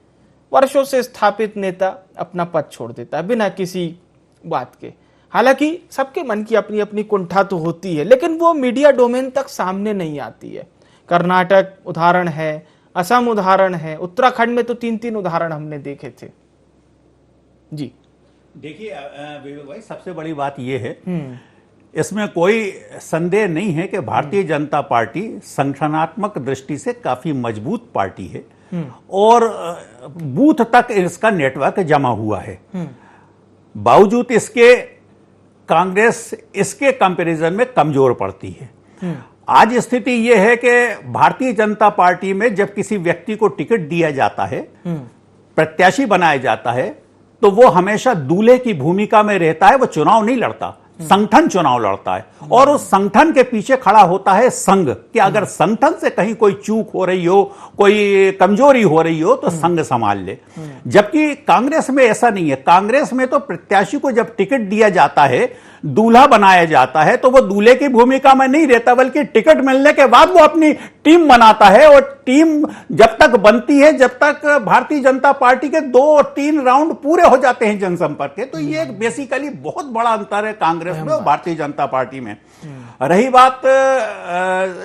वर्षों से स्थापित नेता अपना पद छोड़ देता है बिना किसी बात के। हालांकि सबके मन की अपनी अपनी कुंठा तो होती है, लेकिन वो मीडिया डोमेन तक सामने नहीं आती है। कर्नाटक उदाहरण है, असम उदाहरण है, उत्तराखंड में तो 3-3 उदाहरण हमने देखे थे। जी देखिए विवेक भाई, सबसे बड़ी बात यह है, इसमें कोई संदेह नहीं है कि भारतीय जनता पार्टी संगठनात्मक दृष्टि से काफी मजबूत पार्टी है और बूथ तक इसका नेटवर्क जमा हुआ है। बावजूद इसके कांग्रेस इसके कंपैरिजन में कमजोर पड़ती है। आज स्थिति यह है कि भारतीय जनता पार्टी में जब किसी व्यक्ति को टिकट दिया जाता है, प्रत्याशी बनाया जाता है, तो वो हमेशा दूल्हे की भूमिका में रहता है। वो चुनाव नहीं लड़ता, संगठन चुनाव लड़ता है, और उस संगठन के पीछे खड़ा होता है संघ कि अगर संगठन से कहीं कोई चूक हो रही हो, कोई कमजोरी हो रही हो तो संघ संभाल ले। जबकि कांग्रेस में ऐसा नहीं है। कांग्रेस में तो प्रत्याशी को जब टिकट दिया जाता है, दूल्हा बनाया जाता है, तो वो दूल्हे की भूमिका में नहीं रहता, बल्कि टिकट मिलने के बाद वो अपनी टीम बनाता है और टीम जब तक बनती है, जब तक भारतीय जनता पार्टी के 2 और 3 राउंड पूरे हो जाते हैं जनसंपर्क के, तो ये बेसिकली बहुत बड़ा अंतर है कांग्रेस में और भारतीय जनता पार्टी में। रही बात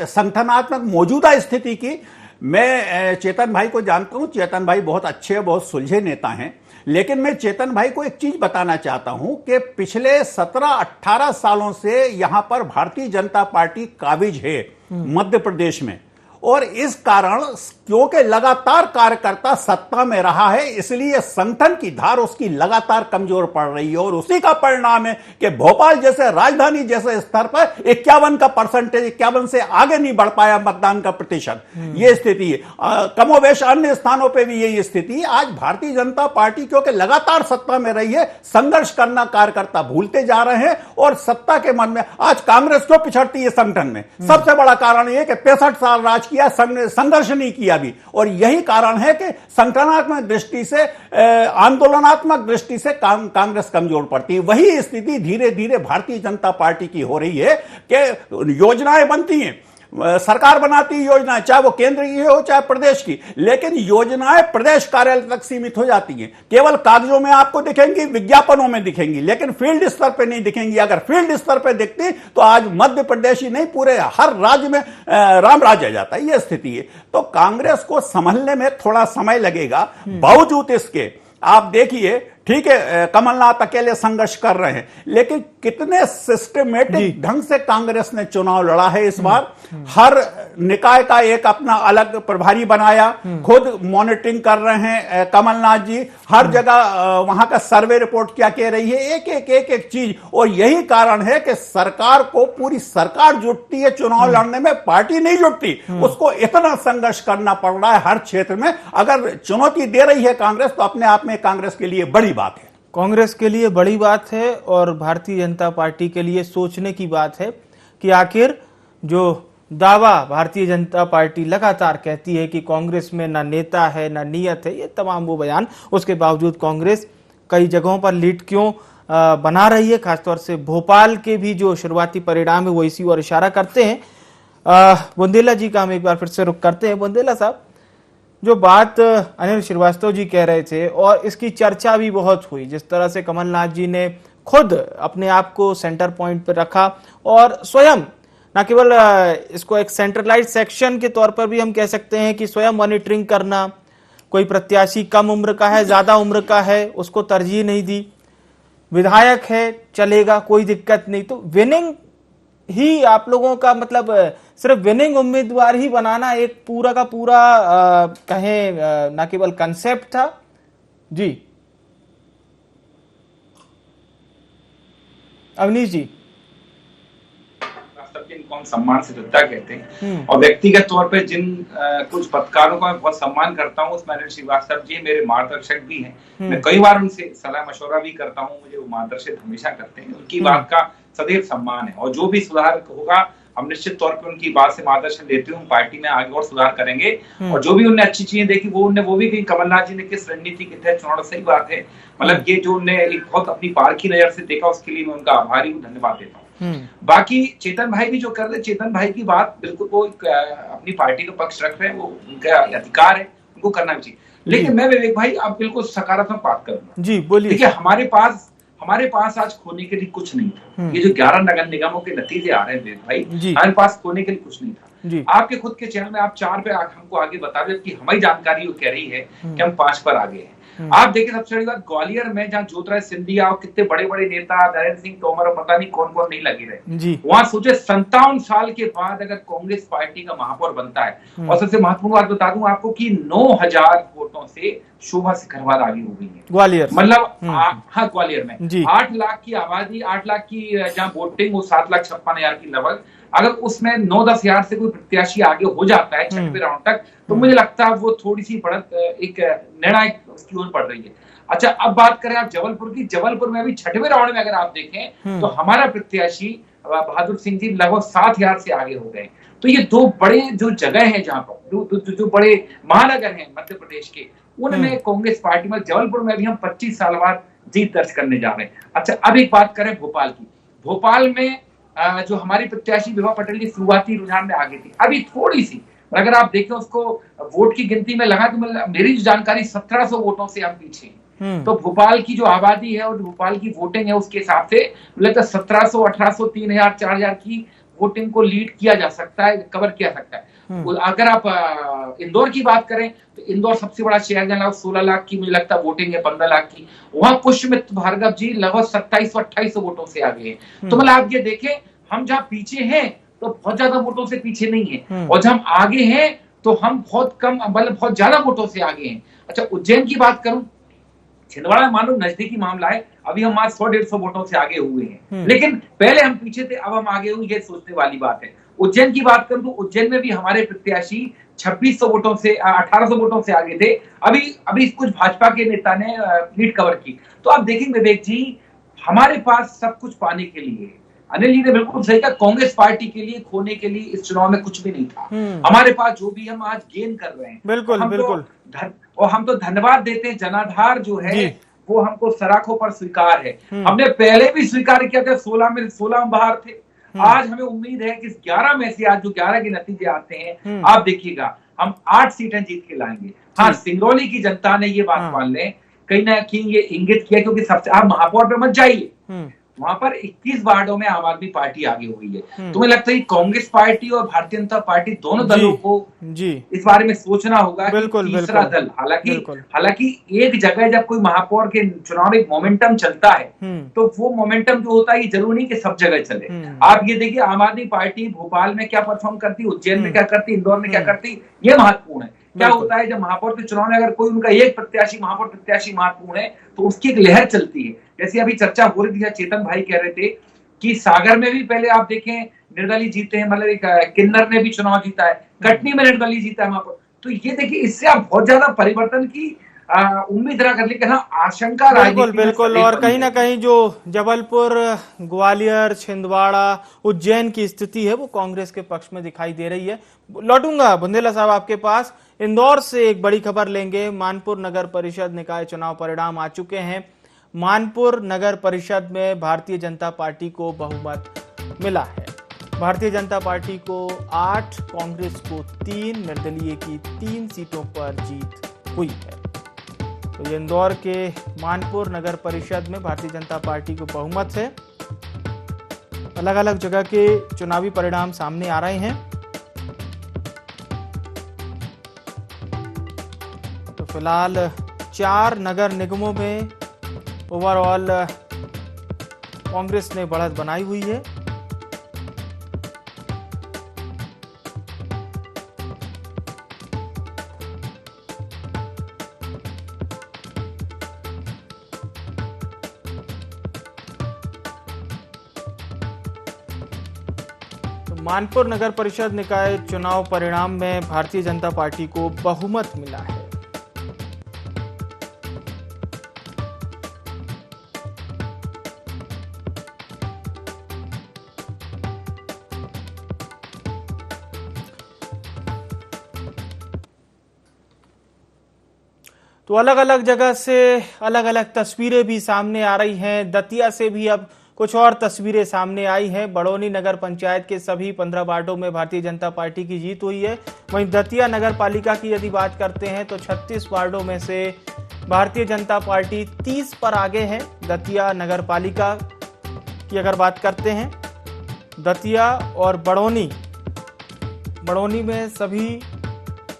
संगठनात्मक मौजूदा स्थिति की, मैं चेतन भाई को जानता हूं, चेतन भाई बहुत अच्छे, बहुत सुलझे नेता हैं, लेकिन मैं चेतन भाई को एक चीज बताना चाहता हूं कि पिछले 17-18 सालों से यहां पर भारतीय जनता पार्टी काबिज है मध्य प्रदेश में, और इस कारण क्योंकि लगातार कार्यकर्ता सत्ता में रहा है, इसलिए संगठन की धार उसकी लगातार कमजोर पड़ रही है, और उसी का परिणाम है कि भोपाल जैसे राजधानी जैसे स्तर पर 51 से आगे नहीं बढ़ पाया मतदान का प्रतिशत। यह स्थिति है। कमोवेश अन्य स्थानों पर भी यही स्थिति है। आज भारतीय जनता पार्टी क्योंकि लगातार सत्ता में रही है, संघर्ष करना कार्यकर्ता भूलते जा रहे हैं, और सत्ता के मन में आज कांग्रेस क्यों पिछड़ती है संगठन में? सबसे बड़ा कारण यह कि 65 साल राज किया, संघर्ष नहीं किया भी, और यही कारण है कि संगठनात्मक दृष्टि से, आंदोलनात्मक दृष्टि से कांग्रेस कमजोर पड़ती है। वही स्थिति धीरे धीरे भारतीय जनता पार्टी की हो रही है कि योजनाएं बनती हैं, सरकार बनाती है योजनाएं, चाहे वो केंद्र की हो चाहे प्रदेश की, लेकिन योजनाएं प्रदेश कार्यालय तक सीमित हो जाती हैं, केवल कागजों में आपको दिखेंगी, विज्ञापनों में दिखेंगी, लेकिन फील्ड स्तर पे नहीं दिखेंगी। अगर फील्ड स्तर पे दिखती तो आज मध्य प्रदेश ही नहीं पूरे हर राज्य में राम राज्य आ जाता है। यह स्थिति है। तो कांग्रेस को संभलने में थोड़ा समय लगेगा। बावजूद इसके आप देखिए, ठीक है, कमलनाथ अकेले संघर्ष कर रहे हैं, लेकिन कितने सिस्टमेटिक ढंग से कांग्रेस ने चुनाव लड़ा है इस बार। हर निकाय का एक अपना अलग प्रभारी बनाया, खुद मॉनिटरिंग कर रहे हैं कमलनाथ जी, हर जगह वहां का सर्वे रिपोर्ट क्या कह रही है, एक चीज। और यही कारण है कि सरकार को, पूरी सरकार जुटती है चुनाव लड़ने में, पार्टी नहीं जुटती, उसको इतना संघर्ष करना पड़ रहा है हर क्षेत्र में। अगर चुनौती दे रही है कांग्रेस, तो अपने आप में कांग्रेस के लिए बड़ी बात है। कांग्रेस के लिए बड़ी बात है, और भारतीय जनता पार्टी के लिए सोचने की बात है कि आखिर जो दावा भारतीय जनता पार्टी लगातार कहती है कि कांग्रेस में ना नेता है ना नियत है, ये तमाम वो बयान, उसके बावजूद कांग्रेस कई जगहों पर लीड क्यों बना रही है, खासतौर से भोपाल के भी जो शुरुआती परिणाम है वो इसी ओर इशारा करते हैं। बुंदेला जी का हम एक बार फिर से रुख करते हैं। बुंदेला साहब, जो बात अनिल श्रीवास्तव जी कह रहे थे, और इसकी चर्चा भी बहुत हुई, जिस तरह से कमलनाथ जी ने खुद अपने आप को सेंटर पॉइंट पर रखा, और स्वयं न केवल इसको एक सेंट्रलाइज्ड सेक्शन के तौर पर भी हम कह सकते हैं कि स्वयं मॉनिटरिंग करना, कोई प्रत्याशी कम उम्र का है, ज्यादा उम्र का है, उसको तरजीह नहीं दी, विधायक है चलेगा, कोई दिक्कत नहीं। तो विनिंग ही आप लोगों का मतलब सिर्फ विनिंग उम्मीदवार ही बनाना एक पूरा का पूरा कहें न केवल कंसेप्ट था जी। अवनीश जी, इनको हम सम्मान से दत्ता कहते हैं, और व्यक्तिगत तौर पे जिन कुछ पत्रकारों का मैं बहुत सम्मान करता हूँ, उसमें अनिल श्रीवास्तव जी मेरे मार्गदर्शक भी हैं। मैं कई बार उनसे सलाह मशवरा भी करता हूँ, मुझे वो मार्गदर्शित हमेशा करते हैं। उनकी बात का सदैव सम्मान है, और जो भी सुधार होगा हम निश्चित तौर पे उनकी बात से मार्गदर्शन लेते हुए पार्टी में आगे और सुधार करेंगे। और जो भी उनने अच्छी चीजें देखी वो भी कही। कमलनाथ जी ने किस रणनीति के तहत चुनाव, सही बात है, मतलब ये जो उनने एक बहुत अपनी पारखी नजर से देखा, उसके लिए मैं उनका आभारी हूँ, धन्यवाद देता हूँ। बाकी चेतन भाई भी जो कर रहे, चेतन भाई की बात बिल्कुल, वो अपनी पार्टी का पक्ष रख रहे हैं, वो उनका अधिकार है, उनको करना भी चाहिए। लेकिन मैं विवेक भाई आप बिल्कुल सकारात्मक बात करूंगा जी, बोलिए। देखिए हमारे पास आज खोने के लिए कुछ नहीं था। ये जो 11 नगर निगमों के नतीजे आ रहे हैं विवेक भाई, हमारे पास खोने के लिए कुछ नहीं था। आपके खुद के चैनल में आप 4 पे हमको आगे बता रहे, कि हमारी जानकारी कह रही है कि हम 5 पर आगे हैं। आप देखिए, सबसे बड़ी बात ग्वालियर में, जहाँ ज्योतिराज सिंधिया और कितने बड़े बड़े नेता, नरेंद्र सिंह तोमर और पता नहीं कौन कौन नहीं लगे रहे, वहां सोचे 57 साल के बाद अगर कांग्रेस पार्टी का महापौर बनता है। और सबसे महत्वपूर्ण बात बता दूं आपको कि 9000 वोटों से शोभा सिकरवार आगे हो गई है ग्वालियर, मतलब हाँ ग्वालियर में 8 लाख की आबादी, 8 लाख की जहाँ वोटिंग, वो 7,56,000 की लगभग। अगर उसमें 9-10 हजार से कोई प्रत्याशी आगे हो जाता है 6वें राउंड तक, तो मुझे लगता है वो थोड़ी सी बढ़त एक निर्णायक उसकी ओर पड़ रही है। अच्छा, अब बात करें आप जबलपुर की। जबलपुर में अभी 6वें राउंड में अगर आप देखें तो हमारा प्रत्याशी बहादुर सिंह जी लगभग 7,000 से आगे हो गए। तो ये 2 बड़े जो जगह हैं, जहाँ पर जो बड़े महानगर हैं मध्य प्रदेश के, उनमें कांग्रेस पार्टी में, जबलपुर में भी हम 25 साल बाद जीत दर्ज करने जा रहे हैं। अच्छा, अब एक बात करें भोपाल की। भोपाल में जो हमारी प्रत्याशी विभा पटेल की शुरुआती रुझान में आगे थी, अभी थोड़ी सी और अगर आप देखें उसको वोट की गिनती में लगा तो मेरी जानकारी 1700 वोटों से हम पीछे। तो भोपाल की जो आबादी है और भोपाल की वोटिंग है उसके हिसाब से मुझे लगता है 1700, 1800, 3000, 4000 की वोटिंग को लीड किया जा सकता है, कवर किया सकता है। अगर आप इंदौर की बात करें तो इंदौर सबसे बड़ा शहर है, 16 लाख की मुझे लगता है वोटिंग है, 15 लाख की। वहां पुष्यमित्र भार्गव जी लगभग 2700-2800 वोटों से आगे हैं। तो मतलब आप ये देखें, हम जहां पीछे हैं तो बहुत ज्यादा वोटों से पीछे नहीं है, और जब हम आगे हैं तो हम बहुत कम, मतलब बहुत ज्यादा वोटों से आगे हैं। अच्छा, उज्जैन की बात करूं, छिंदवाड़ा मानो नजदीकी मामला है, अभी हम आज 100-150 वोटों से आगे हुए हैं, लेकिन पहले हम पीछे थे, अब हम आगे हुए, ये सोचने वाली बात है। उज्जैन की बात करूं तो उज्जैन में भी हमारे प्रत्याशी 2600 वोटों से 1800 वोटों से आगे थे। अभी कुछ भाजपा के नेता ने लीड कवर की। तो आप देखेंगे विवेक जी, हमारे पास सब कुछ पाने के लिए, अनिल जी ने बिल्कुल सही कहा, कांग्रेस पार्टी के लिए खोने के लिए इस चुनाव में कुछ भी नहीं था। हमारे पास जो भी हम आज गेन कर रहे हैं, बिल्कुल, और हम तो धन्यवाद देते हैं, जनाधार जो है वो हमको सराखों पर स्वीकार है। हमने पहले भी स्वीकार किया था, 16 में बाहर थे। आज हमें उम्मीद है कि 11 में से आज जो 11 के नतीजे आते हैं, आप देखिएगा हम 8 सीटें जीत के लाएंगे। हाँ, सिंगरौली की जनता ने ये बात मान लें, कहीं ना कहीं ये इंगित किया, क्योंकि सबसे आप महापौर पे मत जाइए, वहां पर 21 वार्डों में आम आदमी पार्टी आगे हुई है। तुम्हें लगता है कांग्रेस पार्टी और भारतीय जनता पार्टी दोनों दलों को इस बारे में सोचना होगा कि तीसरा दल, हालांकि एक जगह जब कोई महापौर के चुनाव में मोमेंटम चलता है तो वो मोमेंटम जो होता है ये जरूरी नहीं कि सब जगह चले। आप ये देखिए, आम आदमी पार्टी भोपाल में क्या परफॉर्म करती, उज्जैन में क्या करती, इंदौर में क्या करती, ये महत्वपूर्ण है। क्या होता है जब महापौर के चुनाव में अगर कोई उनका एक महापौर प्रत्याशी महत्वपूर्ण है तो उसकी एक लहर चलती है। जैसे अभी चर्चा हो रही थी, चेतन भाई कह रहे थे कि सागर में भी पहले आप देखें निर्दलीय जीते हैं, मतलब एक किन्नर ने भी चुनाव जीता है, कटनी में निर्दलीय जीता है महापौर। तो ये देखिए, इससे आप बहुत ज्यादा परिवर्तन की उम्मीद ना कर, लेकिन हाँ, आशंका बिल्कुल। और कहीं ना कहीं जो जबलपुर, ग्वालियर, छिंदवाड़ा, उज्जैन की स्थिति है वो कांग्रेस के पक्ष में दिखाई दे रही है। लौटूंगा बुंदेला साहब आपके पास। इंदौर से एक बड़ी खबर लेंगे। मानपुर नगर परिषद निकाय चुनाव परिणाम आ चुके हैं। मानपुर नगर परिषद में भारतीय जनता पार्टी को बहुमत मिला है। भारतीय जनता पार्टी को 8, कांग्रेस को 3, निर्दलीय की 3 सीटों पर जीत हुई है। तो ये इंदौर के मानपुर नगर परिषद में भारतीय जनता पार्टी को बहुमत है। अलग अलग जगह के चुनावी परिणाम सामने आ रहे हैं। तो फिलहाल 4 नगर निगमों में ओवरऑल कांग्रेस ने बढ़त बनाई हुई है। मानपुर नगर परिषद निकाय चुनाव परिणाम में भारतीय जनता पार्टी को बहुमत मिला है। तो अलग अलग जगह से अलग अलग तस्वीरें भी सामने आ रही हैं। दतिया से भी अब कुछ और तस्वीरें सामने आई हैं। बड़ौनी नगर पंचायत के सभी 15 वार्डों में भारतीय जनता पार्टी की जीत हुई है। वहीं दतिया नगर पालिका की यदि बात करते हैं तो 36 वार्डों में से भारतीय जनता पार्टी 30 पर आगे है। दतिया नगर पालिका की अगर बात करते हैं, दतिया और बड़ौनी में सभी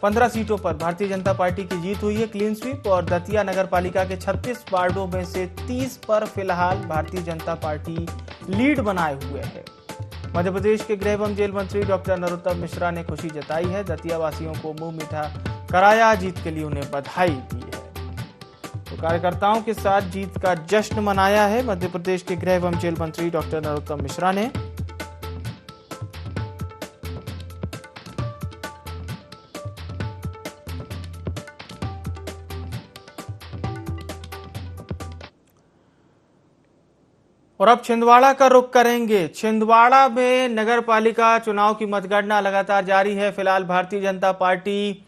15 सीटों पर भारतीय जनता पार्टी की जीत हुई है, क्लीन स्वीप। और दतिया नगर पालिका के 36 वार्डों में से 30 पर फिलहाल भारतीय जनता पार्टी लीड बनाए हुए है। मध्य प्रदेश के गृह एवं जेल मंत्री डॉक्टर नरोत्तम मिश्रा ने खुशी जताई है। दतिया वासियों को मुंह मीठा कराया, जीत के लिए उन्हें बधाई दी है। तो कार्यकर्ताओं के साथ जीत का जश्न मनाया है मध्य प्रदेश के गृह एवं जेल मंत्री डॉक्टर नरोत्तम मिश्रा ने। और अब छिंदवाड़ा का रुख करेंगे। छिंदवाड़ा में नगर पालिका चुनाव की मतगणना लगातार जारी है। फिलहाल भारतीय जनता पार्टी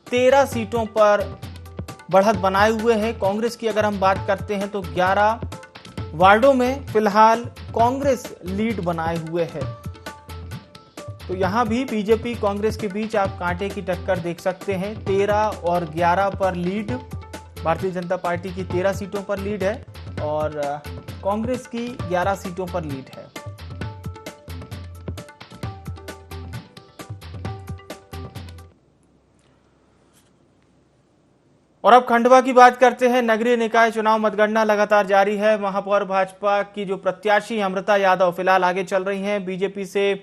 13 सीटों पर बढ़त बनाए हुए है। कांग्रेस की अगर हम बात करते हैं तो 11 वार्डों में फिलहाल कांग्रेस लीड बनाए हुए है। तो यहां भी बीजेपी कांग्रेस के बीच आप कांटे की टक्कर देख सकते हैं। 13 और 11 पर लीड, भारतीय जनता पार्टी की 13 सीटों पर लीड है और कांग्रेस की 11 सीटों पर लीड है। और अब खंडवा की बात करते हैं। नगरीय निकाय चुनाव मतगणना लगातार जारी है। महापौर भाजपा की जो प्रत्याशी अमृता यादव फिलहाल आगे चल रही हैं। बीजेपी से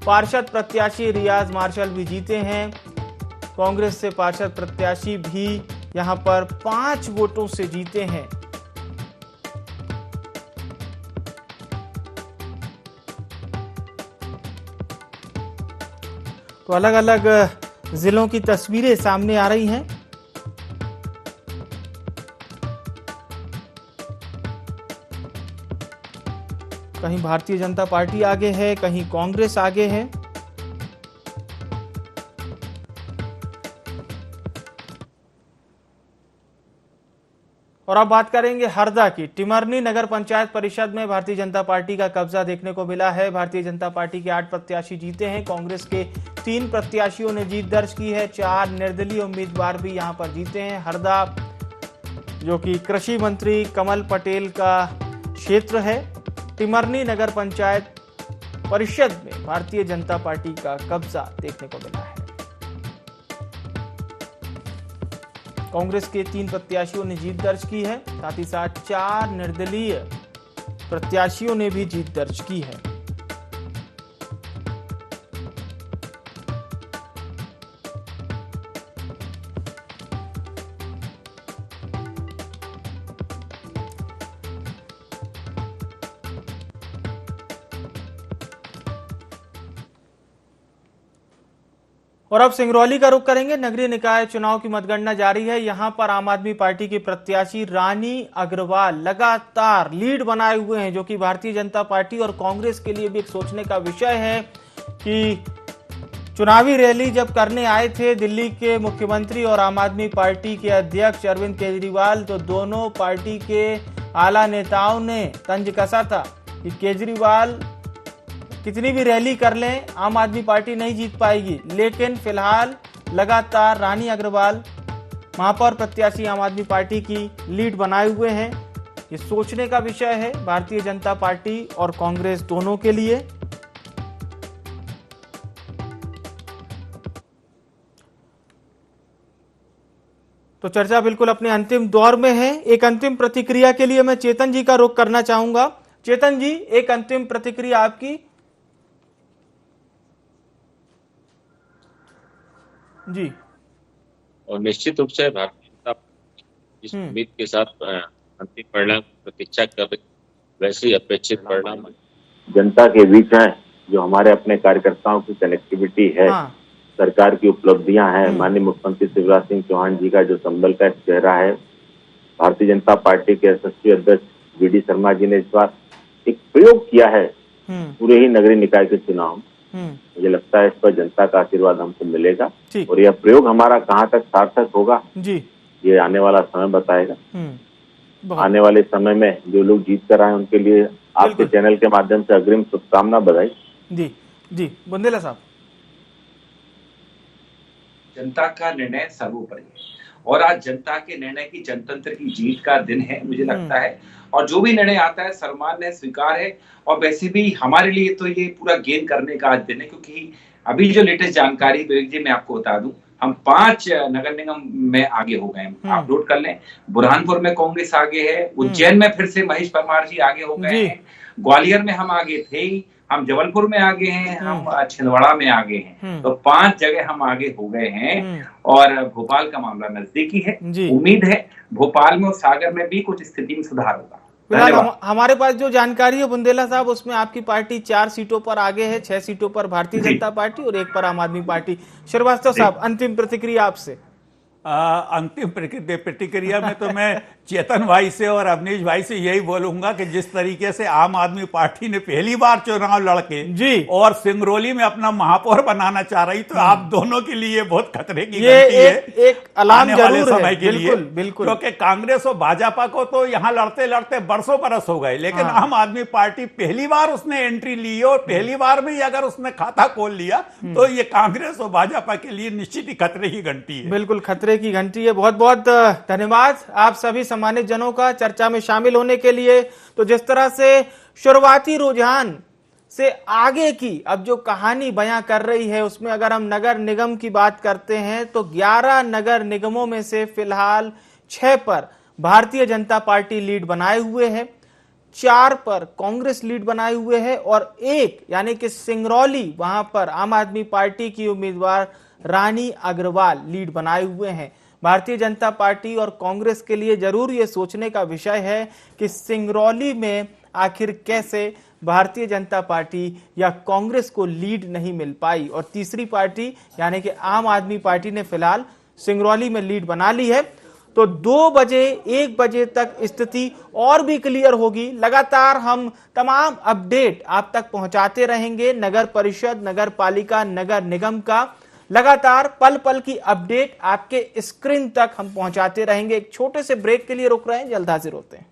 पार्षद प्रत्याशी रियाज मार्शल भी जीते हैं। कांग्रेस से पार्षद प्रत्याशी भी यहां पर 5 वोटों से जीते हैं। तो अलग अलग जिलों की तस्वीरें सामने आ रही हैं। कहीं भारतीय जनता पार्टी आगे है, कहीं कांग्रेस आगे है। और अब बात करेंगे हरदा की। टिमरनी नगर पंचायत परिषद में भारतीय जनता पार्टी का कब्जा देखने को मिला है। भारतीय जनता पार्टी के 8 प्रत्याशी जीते हैं। कांग्रेस के 3 प्रत्याशियों ने जीत दर्ज की है। 4 निर्दलीय उम्मीदवार भी यहां पर जीते हैं। हरदा जो कि कृषि मंत्री कमल पटेल का क्षेत्र है, टिमरनी नगर पंचायत परिषद में भारतीय जनता पार्टी का कब्जा देखने को मिला है। कांग्रेस के 3 प्रत्याशियों ने जीत दर्ज की है, साथ ही साथ 4 निर्दलीय प्रत्याशियों ने भी जीत दर्ज की है। और अब सिंगरौली का रुख करेंगे। नगरीय निकाय चुनाव की मतगणना जारी है। यहां पर आम आदमी पार्टी की प्रत्याशी रानी अग्रवाल लगातार लीड बनाए हुए हैं, जो कि भारतीय जनता पार्टी और कांग्रेस के लिए भी एक सोचने का विषय है कि चुनावी रैली जब करने आए थे दिल्ली के मुख्यमंत्री और आम आदमी पार्टी के अध्यक्ष अरविंद केजरीवाल, तो दोनों पार्टी के आला नेताओं ने तंज कसा था कि केजरीवाल कितनी भी रैली कर लें आम आदमी पार्टी नहीं जीत पाएगी। लेकिन फिलहाल लगातार रानी अग्रवाल महापौर प्रत्याशी आम आदमी पार्टी की लीड बनाए हुए हैं। ये सोचने का विषय है भारतीय जनता पार्टी और कांग्रेस दोनों के लिए। तो चर्चा बिल्कुल अपने अंतिम दौर में है। एक अंतिम प्रतिक्रिया के लिए मैं चेतन जी का रुख करना चाहूंगा। चेतन जी, एक अंतिम प्रतिक्रिया आपकी। जी। और निश्चित रूप से भारतीय जनता पार्टी इस उम्मीद के साथ अंतिम परिणाम की प्रतीक्षा कर रही, वैसे ही अपेक्षित परिणाम जनता के बीच है। जो हमारे अपने कार्यकर्ताओं की कनेक्टिविटी है, सरकार की उपलब्धियां हैं, माननीय मुख्यमंत्री शिवराज सिंह चौहान जी का जो संबल का चेहरा है, भारतीय जनता पार्टी के यशस्वी अध्यक्ष वीडी शर्मा जी ने इस बार एक प्रयोग किया है पूरे ही नगरीय निकाय के चुनाव। मुझे लगता है इस पर जनता का आशीर्वाद हमको मिलेगा और यह प्रयोग हमारा कहाँ तक सार्थक होगा जी, ये आने वाला समय बताएगा। आने वाले समय में जो लोग जीत कर आए उनके लिए आपके चैनल के माध्यम से अग्रिम शुभकामना बधाई। जी जी, बुंदेला साहब। जनता का निर्णय सर्वोपरि है और आज जनता के निर्णय की, जनतंत्र की जीत का दिन है मुझे लगता है। और जो भी निर्णय आता है सर्वमान्य है, स्वीकार है। और वैसे भी हमारे लिए तो ये पूरा गेन करने का आज दिन है, क्योंकि अभी जो लेटेस्ट जानकारी विवेक जी मैं आपको बता दूं, हम 5 नगर निगम में आगे हो गए हैं। आप नोट कर लें, बुरहानपुर में कांग्रेस आगे है, उज्जैन में फिर से महेश परमार जी आगे हो गए हैं, ग्वालियर में हम आगे थे ही, हम जबलपुर में आगे हैं, हम छिंदवाड़ा में आगे हैं। तो 5 जगह हम आगे हो गए हैं और भोपाल का मामला नजदीकी है। उम्मीद है भोपाल में और सागर में भी कुछ स्थिति में सुधार होगा। हमारे पास जो जानकारी है बुंदेला साहब, उसमें आपकी पार्टी 4 सीटों पर आगे है, 6 सीटों पर भारतीय जनता पार्टी और 1 पर आम आदमी पार्टी। श्रीवास्तव साहब, अंतिम प्रतिक्रिया आपसे। अंतिम प्रतिक्रिया में तो मैं चेतन भाई से और अवनीश भाई से यही बोलूंगा कि जिस तरीके से आम आदमी पार्टी ने पहली बार चुनाव लड़के जी और सिंगरौली में अपना महापौर बनाना चाह रही, तो आप दोनों के लिए बहुत खतरे की ये घंटी है एक अलार्म जरूर समय है। के लिए, बिल्कुल बिल्कुल, क्योंकि कांग्रेस और भाजपा को तो यहां लड़ते लड़ते बरसों बरस हो गए, लेकिन आम आदमी पार्टी पहली बार उसने एंट्री ली और पहली बार में ही अगर उसने खाता खोल लिया तो ये कांग्रेस और भाजपा के लिए निश्चित ही खतरे की घंटी है। बिल्कुल खतरे की घंटी है। बहुत बहुत धन्यवाद आप सभी सम्मानित जनों का चर्चा में शामिल होने के लिए। तो जिस तरह से शुरुआती रुझान से आगे की अब जो कहानी बयां कर रही है, उसमें अगर हम नगर निगम की बात करते हैं तो 11 नगर निगमों में से फिलहाल 6 पर भारतीय जनता पार्टी लीड बनाए हुए है, 4 पर कांग्रेस लीड बनाए हुए है और 1 यानी कि सिंगरौली, वहां पर आम आदमी पार्टी की उम्मीदवार रानी अग्रवाल लीड बनाए हुए हैं। भारतीय जनता पार्टी और कांग्रेस के लिए जरूर ये सोचने का विषय है कि सिंगरौली में आखिर कैसे भारतीय जनता पार्टी या कांग्रेस को लीड नहीं मिल पाई, और तीसरी पार्टी यानी कि आम आदमी पार्टी ने फिलहाल सिंगरौली में लीड बना ली है। तो 2 बजे 1 बजे तक स्थिति और भी क्लियर होगी। लगातार हम तमाम अपडेट आप तक पहुंचाते रहेंगे। नगर परिषद, नगर पालिका, नगर निगम का लगातार पल पल की अपडेट आपके स्क्रीन तक हम पहुंचाते रहेंगे। एक छोटे से ब्रेक के लिए रुक रहे हैं, जल्द हाजिर होते हैं।